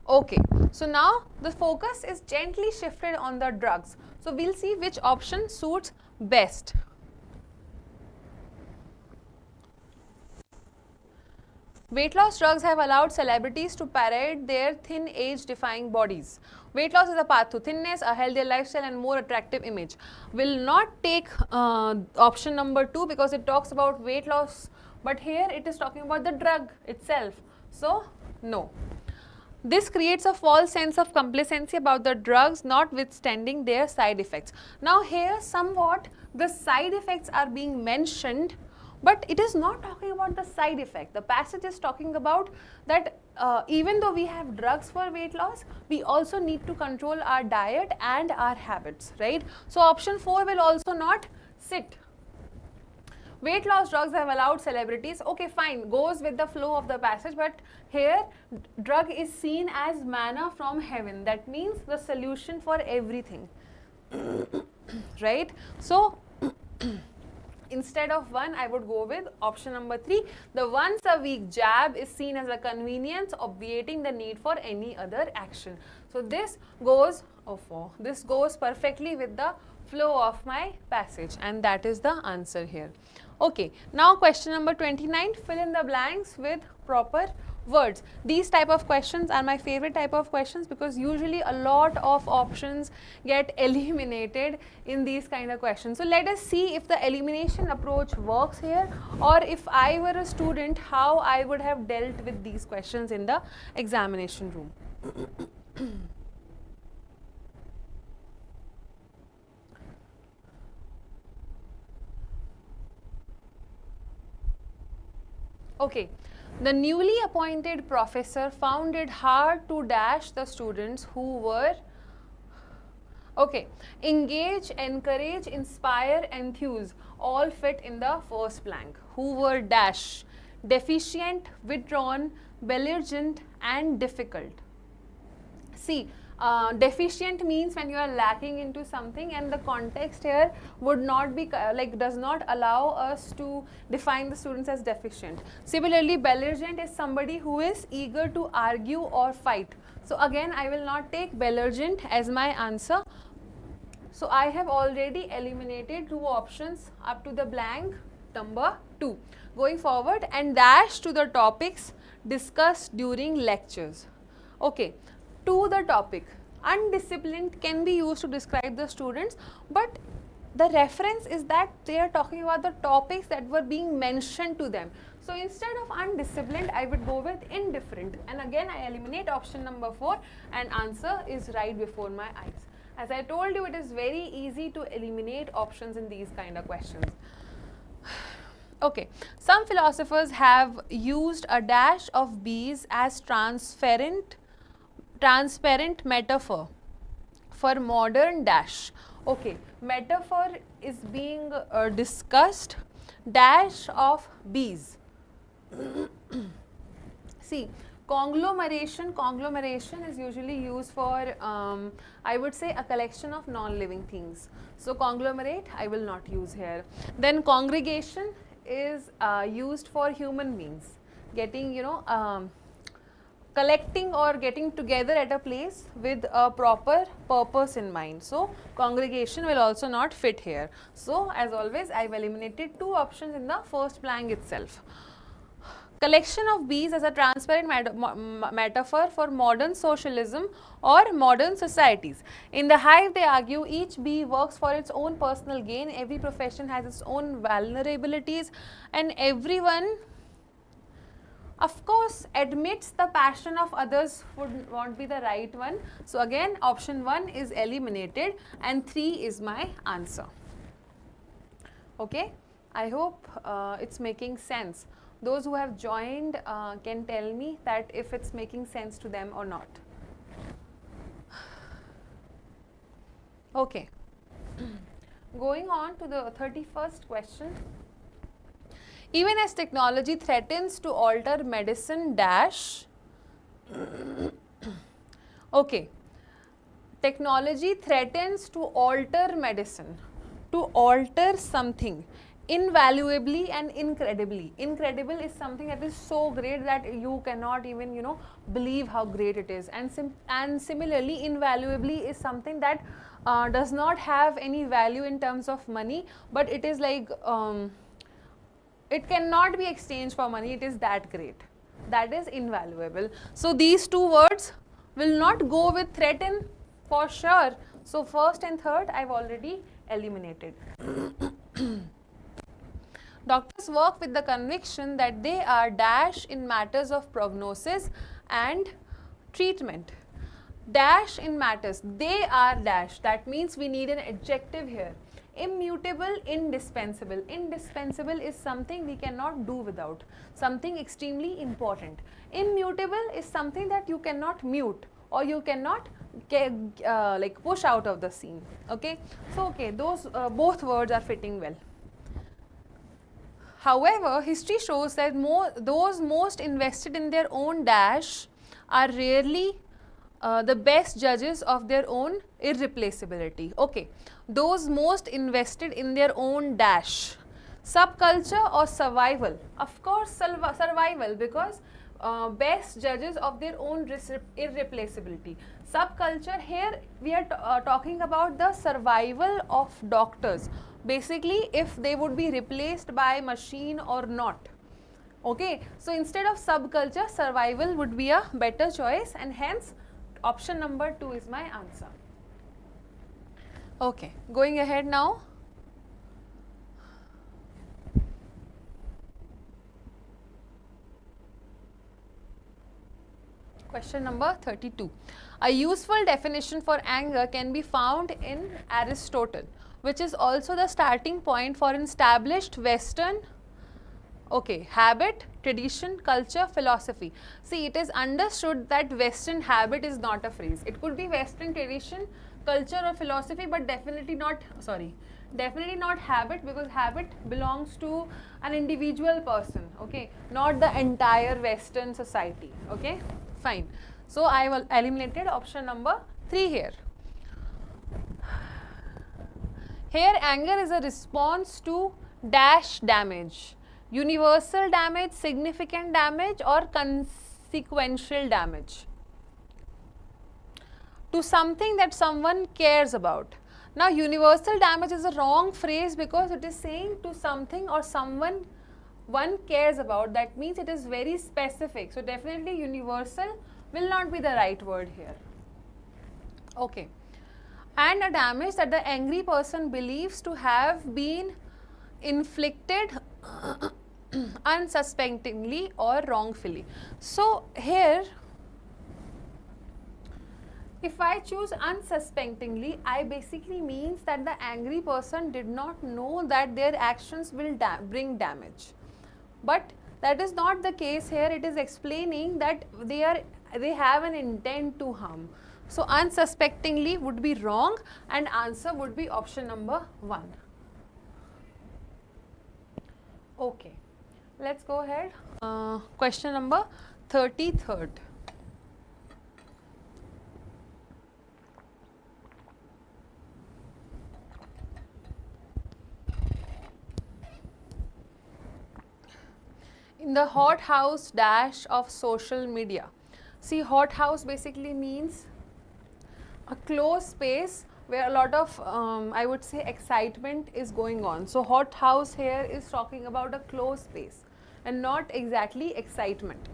Okay, so now the focus is gently shifted on the drugs. So we'll see which option suits best. Weight loss drugs have allowed celebrities to parade their thin age-defying bodies. Weight loss is a path to thinness, a healthier lifestyle and more attractive image. Will not take option number 2 because it talks about weight loss, but here it is talking about the drug itself. So, no. This creates a false sense of complacency about the drugs, notwithstanding their side effects. Now here somewhat the side effects are being mentioned, but it is not talking about the side effect. The passage is talking about that even though we have drugs for weight loss, we also need to control our diet and our habits, right? So option 4 will also not sit. Weight loss drugs have allowed celebrities, okay fine, goes with the flow of the passage, but here drug is seen as manna from heaven. That means the solution for everything, right? So instead of 1, I would go with option number 3. The once a week jab is seen as a convenience, obviating the need for any other action. So this goes, this goes perfectly with the flow of my passage, and that is the answer here. Okay, now question number 29, fill in the blanks with proper words. These type of questions are my favorite type of questions because usually a lot of options get eliminated in these kind of questions. So let us see if the elimination approach works here, or if I were a student, how I would have dealt with these questions in the examination room. Okay, the newly appointed professor found it hard to dash the students who were, okay, engage, encourage, inspire, enthuse, all fit in the first blank. Who were dash, deficient, withdrawn, belligerent and difficult. See, deficient means when you are lacking into something, and the context here would not be does not allow us to define the students as deficient. Similarly, belligerent is somebody who is eager to argue or fight. So again, I will not take belligerent as my answer. So I have already eliminated 2 options up to the blank number 2. Going forward, and dash to the topics discussed during lectures. Okay. To the topic, undisciplined can be used to describe the students, but the reference is that they are talking about the topics that were being mentioned to them. So instead of undisciplined, I would go with indifferent, and again I eliminate option number 4, and answer is right before my eyes. As I told you, it is very easy to eliminate options in these kind of questions. Okay, some philosophers have used a dash of bees as transparent metaphor for modern dash. Okay, metaphor is being discussed, dash of bees. See, conglomeration is usually used for I would say a collection of non-living things. So conglomerate I will not use here. Then congregation is used for human beings getting, you know, collecting or getting together at a place with a proper purpose in mind. So congregation will also not fit here. So as always, I have eliminated two options in the first blank itself. Collection of bees as a transparent metaphor for modern socialism or modern societies. In the hive, they argue each bee works for its own personal gain, every profession has its own vulnerabilities, and everyone, of course, admits the passion of others would not be the right one. So again, option 1 is eliminated and 3 is my answer. Okay, I hope it's making sense. Those who have joined can tell me that if it's making sense to them or not. Okay, going on to the 31st question. Even as technology threatens to alter medicine dash, okay, technology threatens to alter medicine, to alter something invaluably and incredibly. Incredible is something that is so great that you cannot even, you know, believe how great it is. And similarly, invaluably is something that does not have any value in terms of money, but it is like it cannot be exchanged for money, it is that great. That is invaluable. So these two words will not go with threaten for sure. So first and third I have already eliminated. Doctors work with the conviction that they are dash in matters of prognosis and treatment. Dash in matters, they are dash, that means we need an adjective here. Immutable, indispensable. Indispensable is something we cannot do without, something extremely important. Immutable is something that you cannot mute or you cannot like push out of the scene. Okay, so okay, those both words are fitting well. However, history shows that those most invested in their own dash are rarely the best judges of their own irreplaceability. Okay, those most invested in their own dash. Subculture or survival? Of course, survival, because best judges of their own irreplaceability. Subculture, here we are talking about the survival of doctors. Basically, if they would be replaced by machine or not. Okay, so instead of subculture, survival would be a better choice, and hence option number 2 is my answer. Okay, going ahead now. Question number 32. A useful definition for anger can be found in Aristotle, which is also the starting point for an established Western habit, tradition, culture, philosophy. See, it is understood that Western habit is not a phrase. It could be Western tradition, culture or philosophy, but definitely not habit, because habit belongs to an individual person, okay, not the entire Western society. Okay, fine. So I will eliminated option number 3 here. Here anger is a response to dash damage. Universal damage, significant damage or consequential damage to something that someone cares about. Now universal damage is a wrong phrase because it is saying to something or someone one cares about. That means it is very specific. So definitely universal will not be the right word here. Okay. And a damage that the angry person believes to have been inflicted unsuspectingly or wrongfully. So here If I choose unsuspectingly, I basically means that the angry person did not know that their actions will bring damage. But that is not the case here. It is explaining that they have an intent to harm. So unsuspectingly would be wrong and answer would be option number 1. Okay, let's go ahead. Question number 33rd. In the hothouse dash of social media. See, hothouse basically means a closed space where a lot of I would say excitement is going on. So hothouse here is talking about a closed space and not exactly excitement.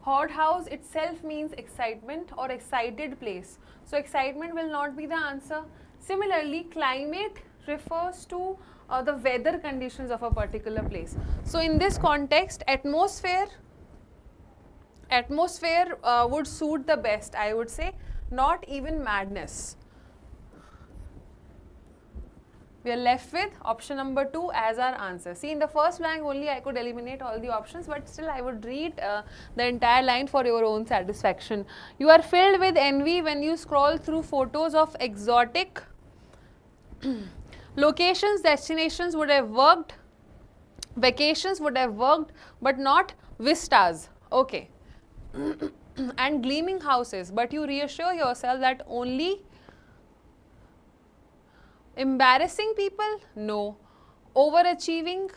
Hothouse itself means excitement or excited place. So excitement will not be the answer. Similarly, climate refers to the weather conditions of a particular place. So in this context, atmosphere would suit the best, I would say, not even madness. We are left with option number 2 as our answer. See, in the first blank only I could eliminate all the options, but still I would read the entire line for your own satisfaction. You are filled with envy when you scroll through photos of exotic locations. Destinations would have worked, vacations would have worked, but not vistas. Okay. And gleaming houses, but you reassure yourself that only embarrassing people? No. Overachieving?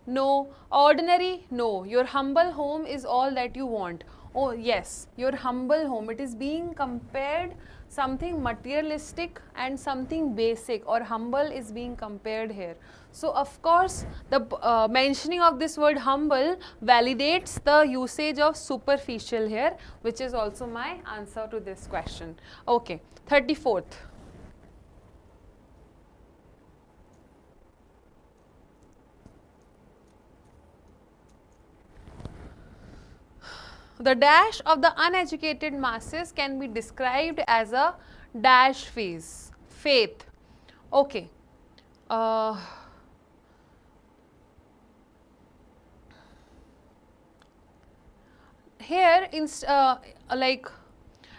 No. Ordinary? No. Your humble home is all that you want. Oh yes, your humble home. It is being compared, something materialistic and something basic or humble is being compared here. So of course, the mentioning of this word humble validates the usage of superficial here, which is also my answer to this question. Okay, 34th. The dash of the uneducated masses can be described as a dash phase, faith. Okay. Here, like,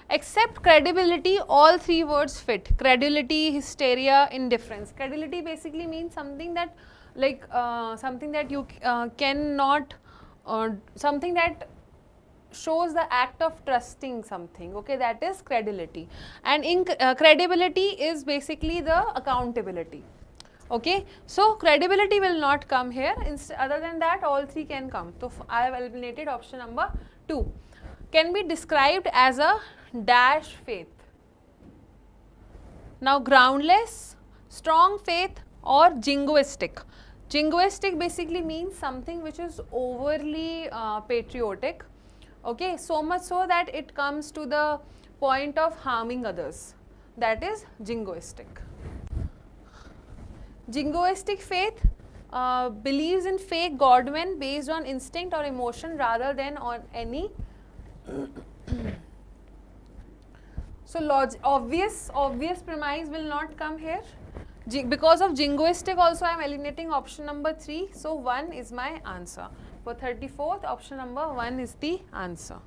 except credibility, all three words fit. Credulity, hysteria, indifference. Credulity basically means something that, like, something that you cannot, something that shows the act of trusting something. Okay, that is credulity. And credibility is basically the accountability. Okay, so credibility will not come here. Other than that, all three can come. So I have eliminated option number 2. Can be described as a dash faith. Now, groundless, strong faith, or jingoistic. Jingoistic basically means something which is overly patriotic. Okay, so much so that it comes to the point of harming others. That is jingoistic. Jingoistic faith believes in fake godmen based on instinct or emotion rather than on any. So obvious premise will not come here. Because of jingoistic also I am eliminating option number 3. So 1 is my answer. For 34th, option number 1 is the answer.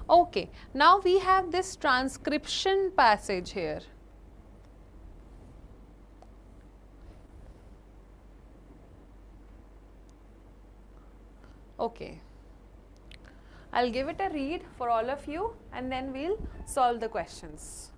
Okay, now we have this transcription passage here. Okay, I'll give it a read for all of you and then we'll solve the questions.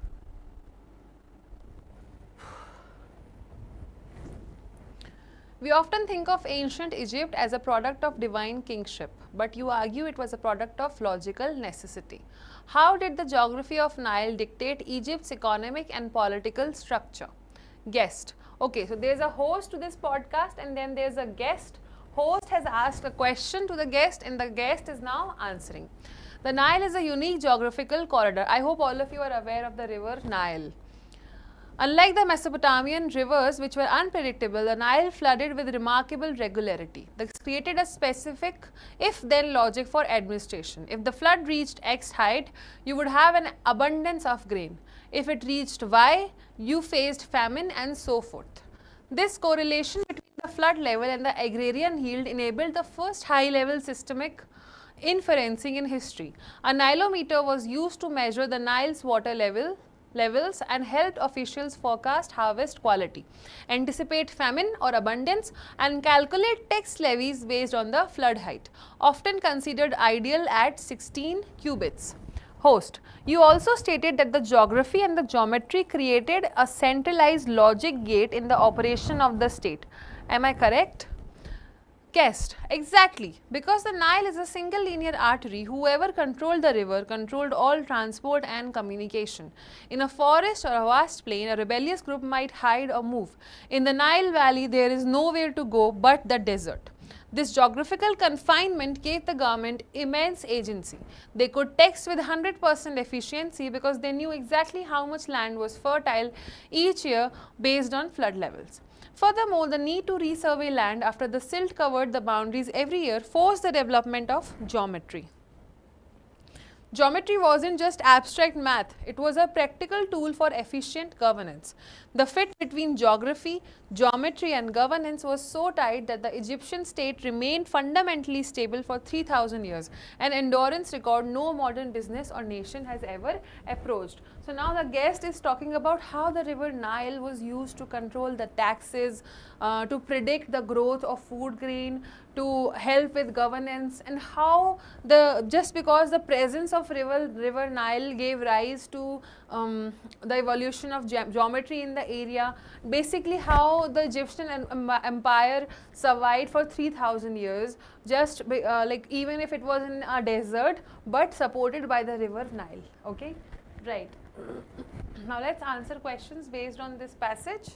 We often think of ancient Egypt as a product of divine kingship, but you argue it was a product of logical necessity. How did the geography of Nile dictate Egypt's economic and political structure? Guest. Okay, so there's a host to this podcast and then there's a guest. Host has asked a question to the guest and the guest is now answering. The Nile is a unique geographical corridor. I hope all of you are aware of the river Nile. Unlike the Mesopotamian rivers, which were unpredictable, the Nile flooded with remarkable regularity. This created a specific if-then logic for administration. If the flood reached X height, you would have an abundance of grain. If it reached Y, you faced famine and so forth. This correlation between the flood level and the agrarian yield enabled the first high-level systemic inferencing in history. A Nilometer was used to measure the Nile's water levels and helped officials forecast harvest quality, anticipate famine or abundance, and calculate tax levies based on the flood height, often considered ideal at 16 cubits. Host, you also stated that the geography and the geometry created a centralized logic gate in the operation of the state. Am I correct? Guessed. Exactly. Because the Nile is a single linear artery, whoever controlled the river controlled all transport and communication. In a forest or a vast plain, a rebellious group might hide or move. In the Nile Valley, there is nowhere to go but the desert. This geographical confinement gave the government immense agency. They could tax with 100% efficiency because they knew exactly how much land was fertile each year based on flood levels. Furthermore, the need to resurvey land after the silt covered the boundaries every year forced the development of geometry. Geometry wasn't just abstract math, it was a practical tool for efficient governance. The fit between geography, geometry and governance was so tight that the Egyptian state remained fundamentally stable for 3000 years, an endurance record no modern business or nation has ever approached. So now the guest is talking about how the river Nile was used to control the taxes, to predict the growth of food grain, to help with governance, and how just because the presence of river Nile gave rise to the evolution of geometry in the area, basically how the Egyptian empire survived for 3000 years, just like even if it was in a desert but supported by the river Nile. Okay, right. Now let's answer questions based on this passage.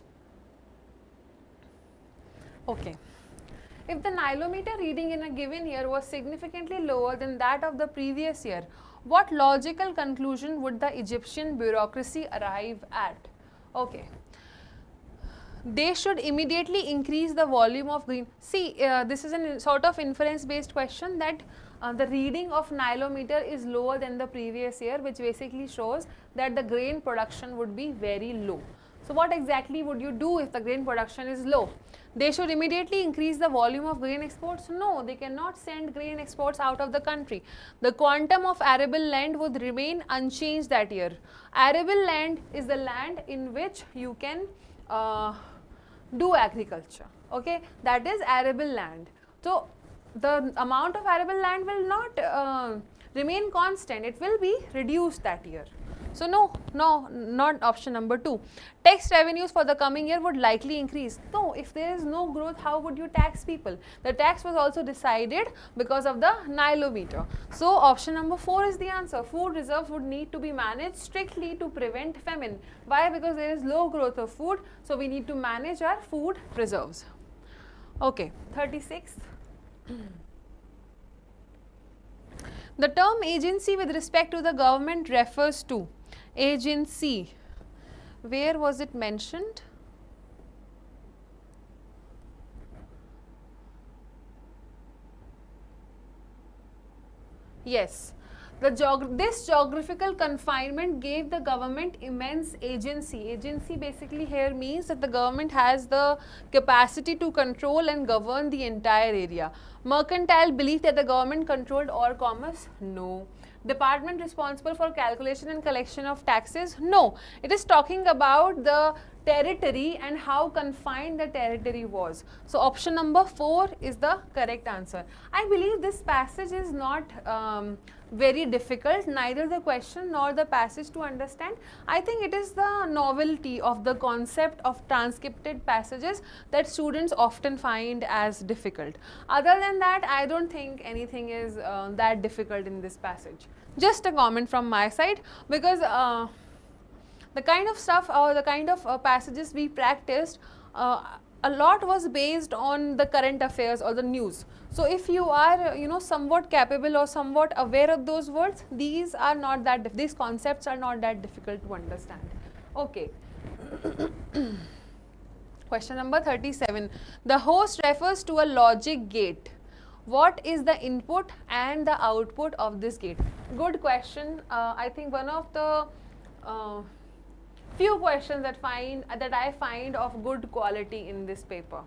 Okay. If the Nilometer reading in a given year was significantly lower than that of the previous year, what logical conclusion would the Egyptian bureaucracy arrive at? Okay. They should immediately increase the volume of grain. See, this is a sort of inference based question that the reading of Nilometer is lower than the previous year, which basically shows that the grain production would be very low. So what exactly would you do if the grain production is low? They should immediately increase the volume of grain exports? No, they cannot send grain exports out of the country. The quantum of arable land would remain unchanged that year. Arable land is the land in which you can do agriculture. Okay, that is arable land. So the amount of arable land will not remain constant, it will be reduced that year. So no, not option number 2. Tax revenues for the coming year would likely increase. No, if there is no growth, how would you tax people? The tax was also decided because of the Nilometer. So option number 4 is the answer. Food reserves would need to be managed strictly to prevent famine. Why? Because there is low growth of food, so we need to manage our food reserves. Okay, 36th. The term agency with respect to the government refers to agency. Where was it mentioned? Yes. This geographical confinement gave the government immense agency. Agency basically here means that the government has the capacity to control and govern the entire area. Mercantile belief that the government controlled all commerce? No. Department responsible for calculation and collection of taxes? No. It is talking about the territory and how confined the territory was. So option number 4 is the correct answer. I believe this passage is not very difficult, neither the question nor the passage to understand. I think it is the novelty of the concept of transcripted passages that students often find as difficult. Other than that, I don't think anything is that difficult in this passage. Just a comment from my side, because the kind of stuff or the kind of passages we practiced, a lot was based on the current affairs or the news. So if you are, somewhat capable or somewhat aware of those words, these concepts are not that difficult to understand. Okay, Question number 37. The host refers to a logic gate. What is the input and the output of this gate? Good question. I think one of the few questions that I find of good quality in this paper.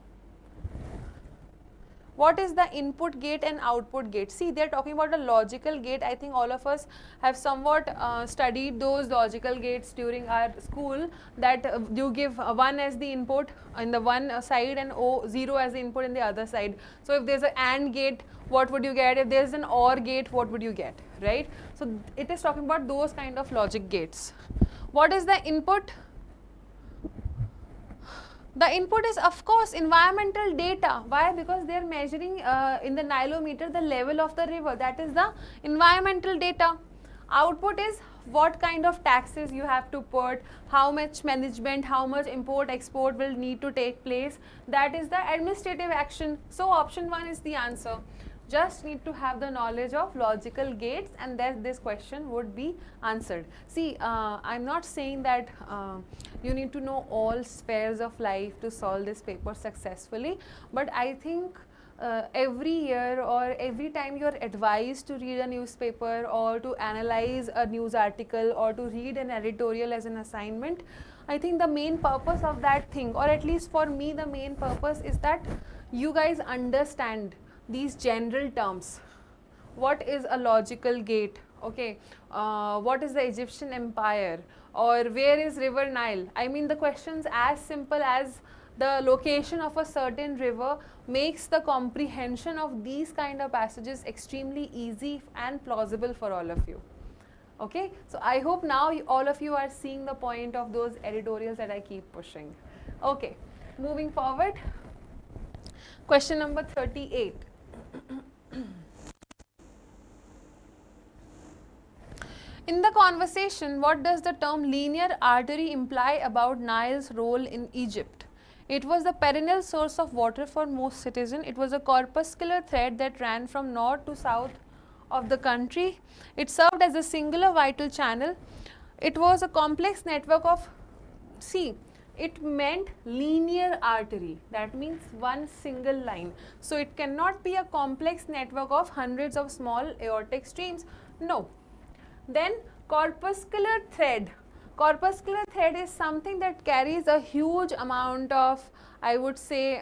What is the input gate and output gate? See, they are talking about a logical gate. I think all of us have somewhat studied those logical gates during our school, that you give 1 as the input in the one side and 0 as the input in the other side. So if there's an AND gate, what would you get? If there's an OR gate, what would you get, right? So it is talking about those kind of logic gates. What is the input? The input is, of course, environmental data. Why? Because they are measuring in the nilometer the level of the river. That is the environmental data. Output is what kind of taxes you have to put, how much management, how much import export will need to take place. That is the administrative action. So option 1 is the answer. Just need to have the knowledge of logical gates, and then this question would be answered. See, I'm not saying that you need to know all spheres of life to solve this paper successfully, but I think every year or every time you are advised to read a newspaper or to analyze a news article or to read an editorial as an assignment, I think the main purpose of that thing, or at least for me the main purpose, is that you guys understand these general terms. What is a logical gate? Okay, what is the Egyptian empire, or where is river Nile? I mean, the questions as simple as the location of a certain river makes the comprehension of these kind of passages extremely easy and plausible for all of you. Okay, so I hope now all of you are seeing the point of those editorials that I keep pushing. Okay, moving forward. Question number 38. In the conversation, what does the term linear artery imply about Nile's role in Egypt? It was the perennial source of water for most citizens. It was a corpuscular thread that ran from north to south of the country. It served as a singular vital channel. It was a complex network of, it meant linear artery. That means one single line. So it cannot be a complex network of hundreds of small aortic streams. No. Then corpuscular thread. Corpuscular thread is something that carries a huge amount of, I would say,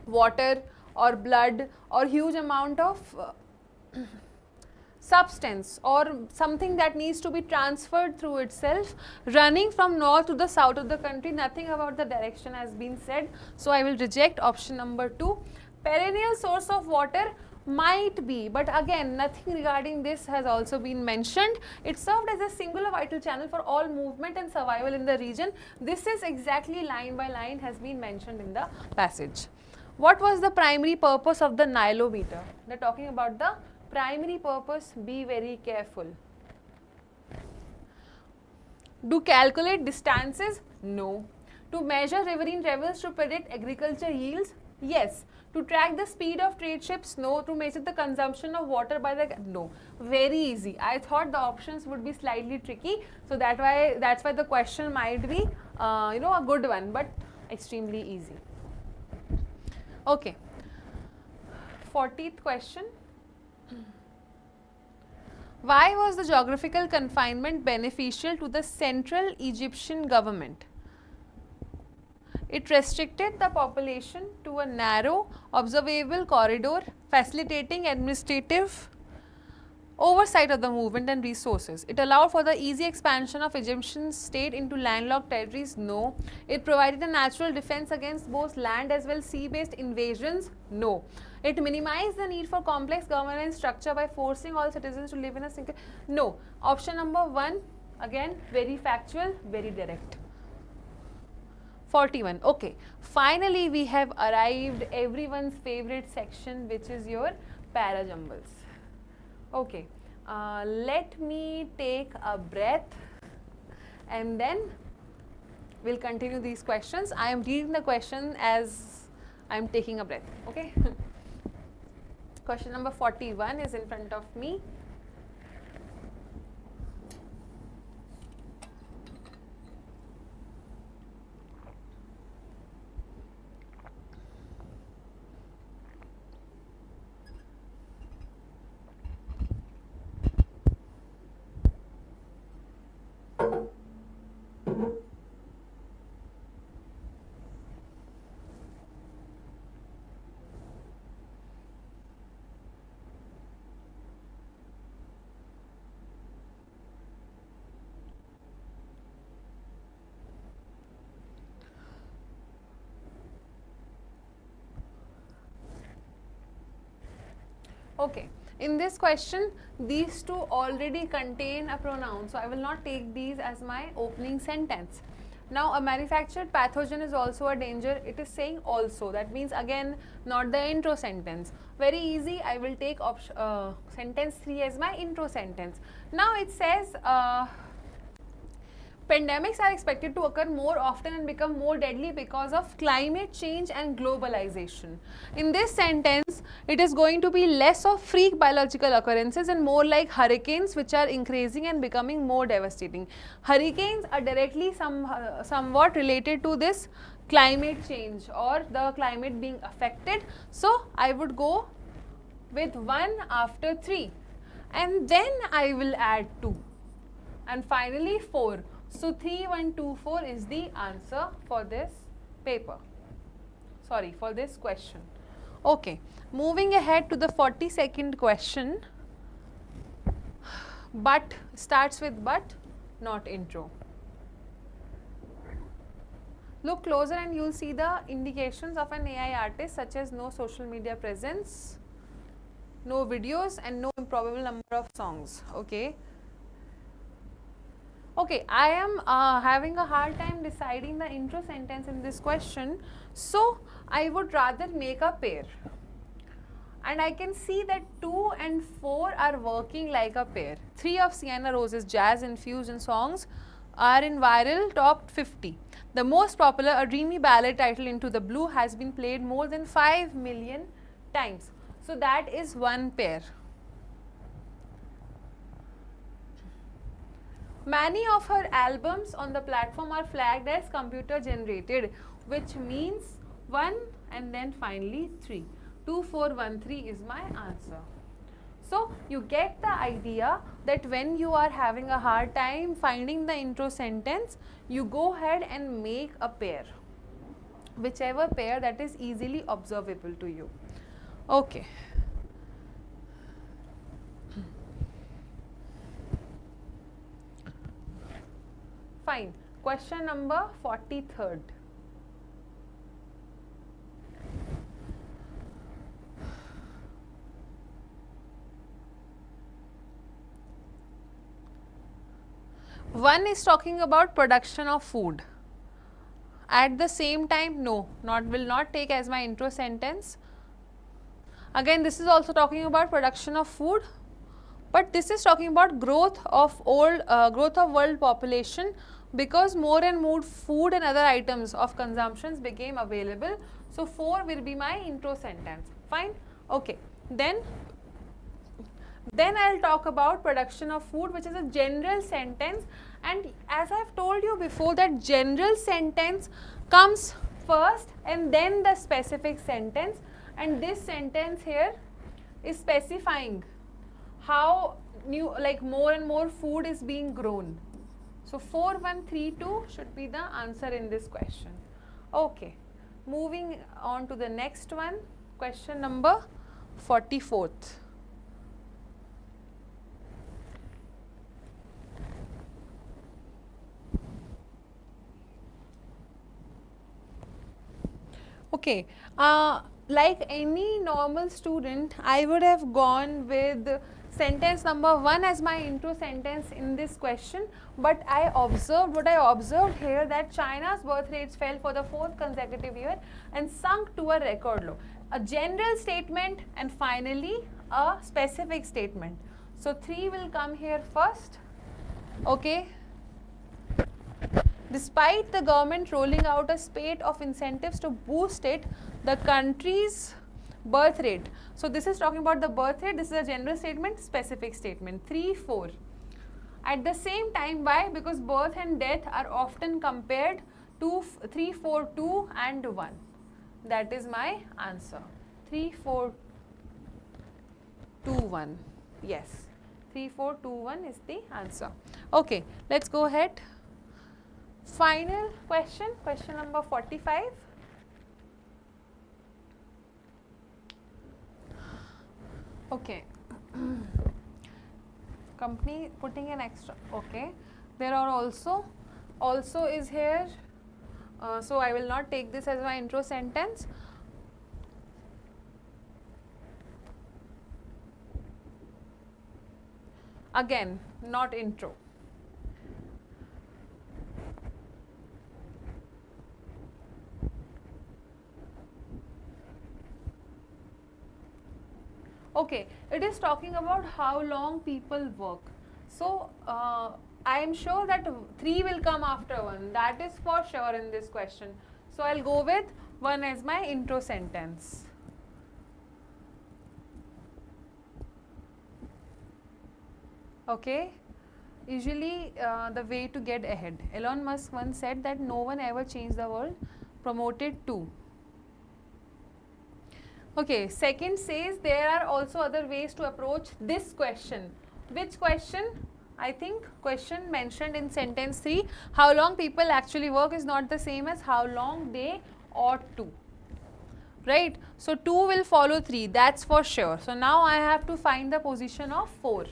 water or blood or huge amount of substance or something that needs to be transferred through itself, running from north to the south of the country. Nothing about the direction has been said. So I will reject option number 2. Perennial source of water might be, but again nothing regarding this has also been mentioned. It served as a singular vital channel for all movement and survival in the region. This is exactly line by line has been mentioned in the passage. What was the primary purpose of the nilometer? They are talking about the primary purpose. Be very careful. To calculate distances? No. To measure riverine levels to predict agriculture yields? Yes. To track the speed of trade ships? No. To measure the consumption of water by the? No. Very easy. I thought the options would be slightly tricky, so that's why the question might be a good one, but extremely easy. Okay. 40th question. Why was the geographical confinement beneficial to the central Egyptian government? It restricted the population to a narrow, observable corridor, facilitating administrative oversight of the movement and resources. It allowed for the easy expansion of Egyptian state into landlocked territories. No. It provided a natural defense against both land as well sea-based invasions. No. It minimized the need for complex governance structure by forcing all citizens to live in a single. No. Option number 1, again very factual, very direct. 41. Okay, finally we have arrived everyone's favorite section, which is your para jumbles. Okay, let me take a breath and then we'll continue these questions. I am reading the question as I am taking a breath. Okay. Question number 41 is in front of me. Okay, in this question, these two already contain a pronoun, so I will not take these as my opening sentence. Now, a manufactured pathogen is also a danger. It is saying also. That means again not the intro sentence. Very easy. I will take sentence 3 as my intro sentence. Now, it says pandemics are expected to occur more often and become more deadly because of climate change and globalization. In this sentence, it is going to be less of freak biological occurrences and more like hurricanes, which are increasing and becoming more devastating. Hurricanes are directly somewhat related to this climate change or the climate being affected. So, I would go with 1 after 3 and then I will add 2 and finally 4. So, 3124 is the answer for this paper, sorry, for this question. Okay, moving ahead to the 42nd question. But starts with but, not intro. Look closer and you will see the indications of an AI artist such as no social media presence, no videos and no improbable number of songs. Okay. Okay, I am having a hard time deciding the intro sentence in this question. So, I would rather make a pair. And I can see that 2 and 4 are working like a pair. 3 of Sienna Rose's jazz infusion songs are in viral top 50. The most popular, a dreamy ballad titled Into the Blue, has been played more than 5 million times. So, that is one pair. Many of her albums on the platform are flagged as computer generated, which means 1 and then finally 3. 2413 is my answer. So, you get the idea that when you are having a hard time finding the intro sentence, you go ahead and make a pair, whichever pair that is easily observable to you. Okay. Fine. Question number 43rd. One is talking about production of food. At the same time, no, will not take as my intro sentence. Again, this is also talking about production of food, but this is talking about growth of world population, because more and more food and other items of consumptions became available. So, 4 will be my intro sentence. Fine. Okay. Then I will talk about production of food, which is a general sentence, and as I have told you before that general sentence comes first and then the specific sentence, and this sentence here is specifying how more and more food is being grown. So, 4132 should be the answer in this question. Okay. Moving on to the next one, question number 44th. Okay, like any normal student, I would have gone with sentence number 1 as my intro sentence in this question, but what I observed here, that China's birth rates fell for the 4th consecutive year and sunk to a record low. A general statement and finally a specific statement. So, 3 will come here first. Okay. Despite the government rolling out a spate of incentives to boost it, the country's birth rate. So, this is talking about the birth rate. This is a general statement, specific statement. 3, 4. At the same time, why? Because birth and death are often compared to 3, 4, 2 and 1. That is my answer. 3, 4, 2, 1. Yes. 3, 4, 2, 1 is the answer. Okay. Let's go ahead. Final question, question number 45. Okay. Company putting an extra. Okay. There are also is here. So, I will not take this as my intro sentence. Again, not intro. Okay, it is talking about how long people work. So, I am sure that 3 will come after 1. That is for sure in this question. So, I will go with 1 as my intro sentence. Okay, usually the way to get ahead. Elon Musk once said that no one ever changed the world, promoted to. Okay, second says there are also other ways to approach this question. Which question? I think question mentioned in sentence 3, how long people actually work is not the same as how long they ought to. Right? So 2 will follow 3, that's for sure. So now I have to find the position of 4.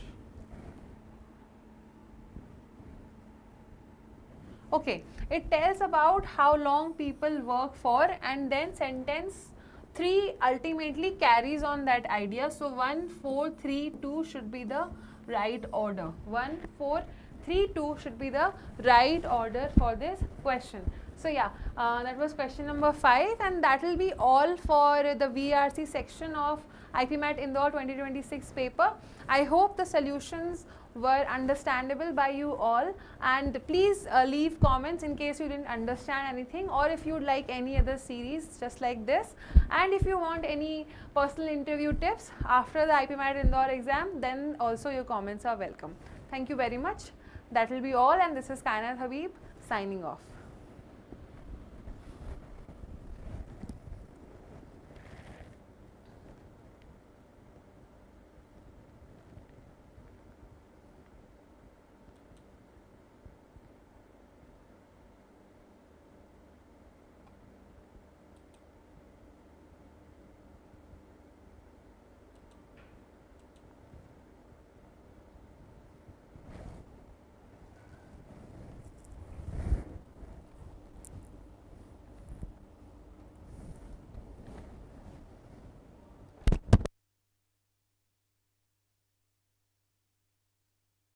Okay, it tells about how long people work for, and then sentence 3 ultimately carries on that idea. So 1, 4, 3, 2 should be the right order. 1, 4, 3, 2 should be the right order for this question. So yeah, that was question number 5, and that will be all for the VARC section of IPMAT Indore 2026 paper. I hope the solutions were understandable by you all, and please leave comments in case you didn't understand anything, or if you would like any other series just like this, and if you want any personal interview tips after the IPMAT Indore exam, then also your comments are welcome. Thank you very much. That will be all, and this is Kainat Habib signing off.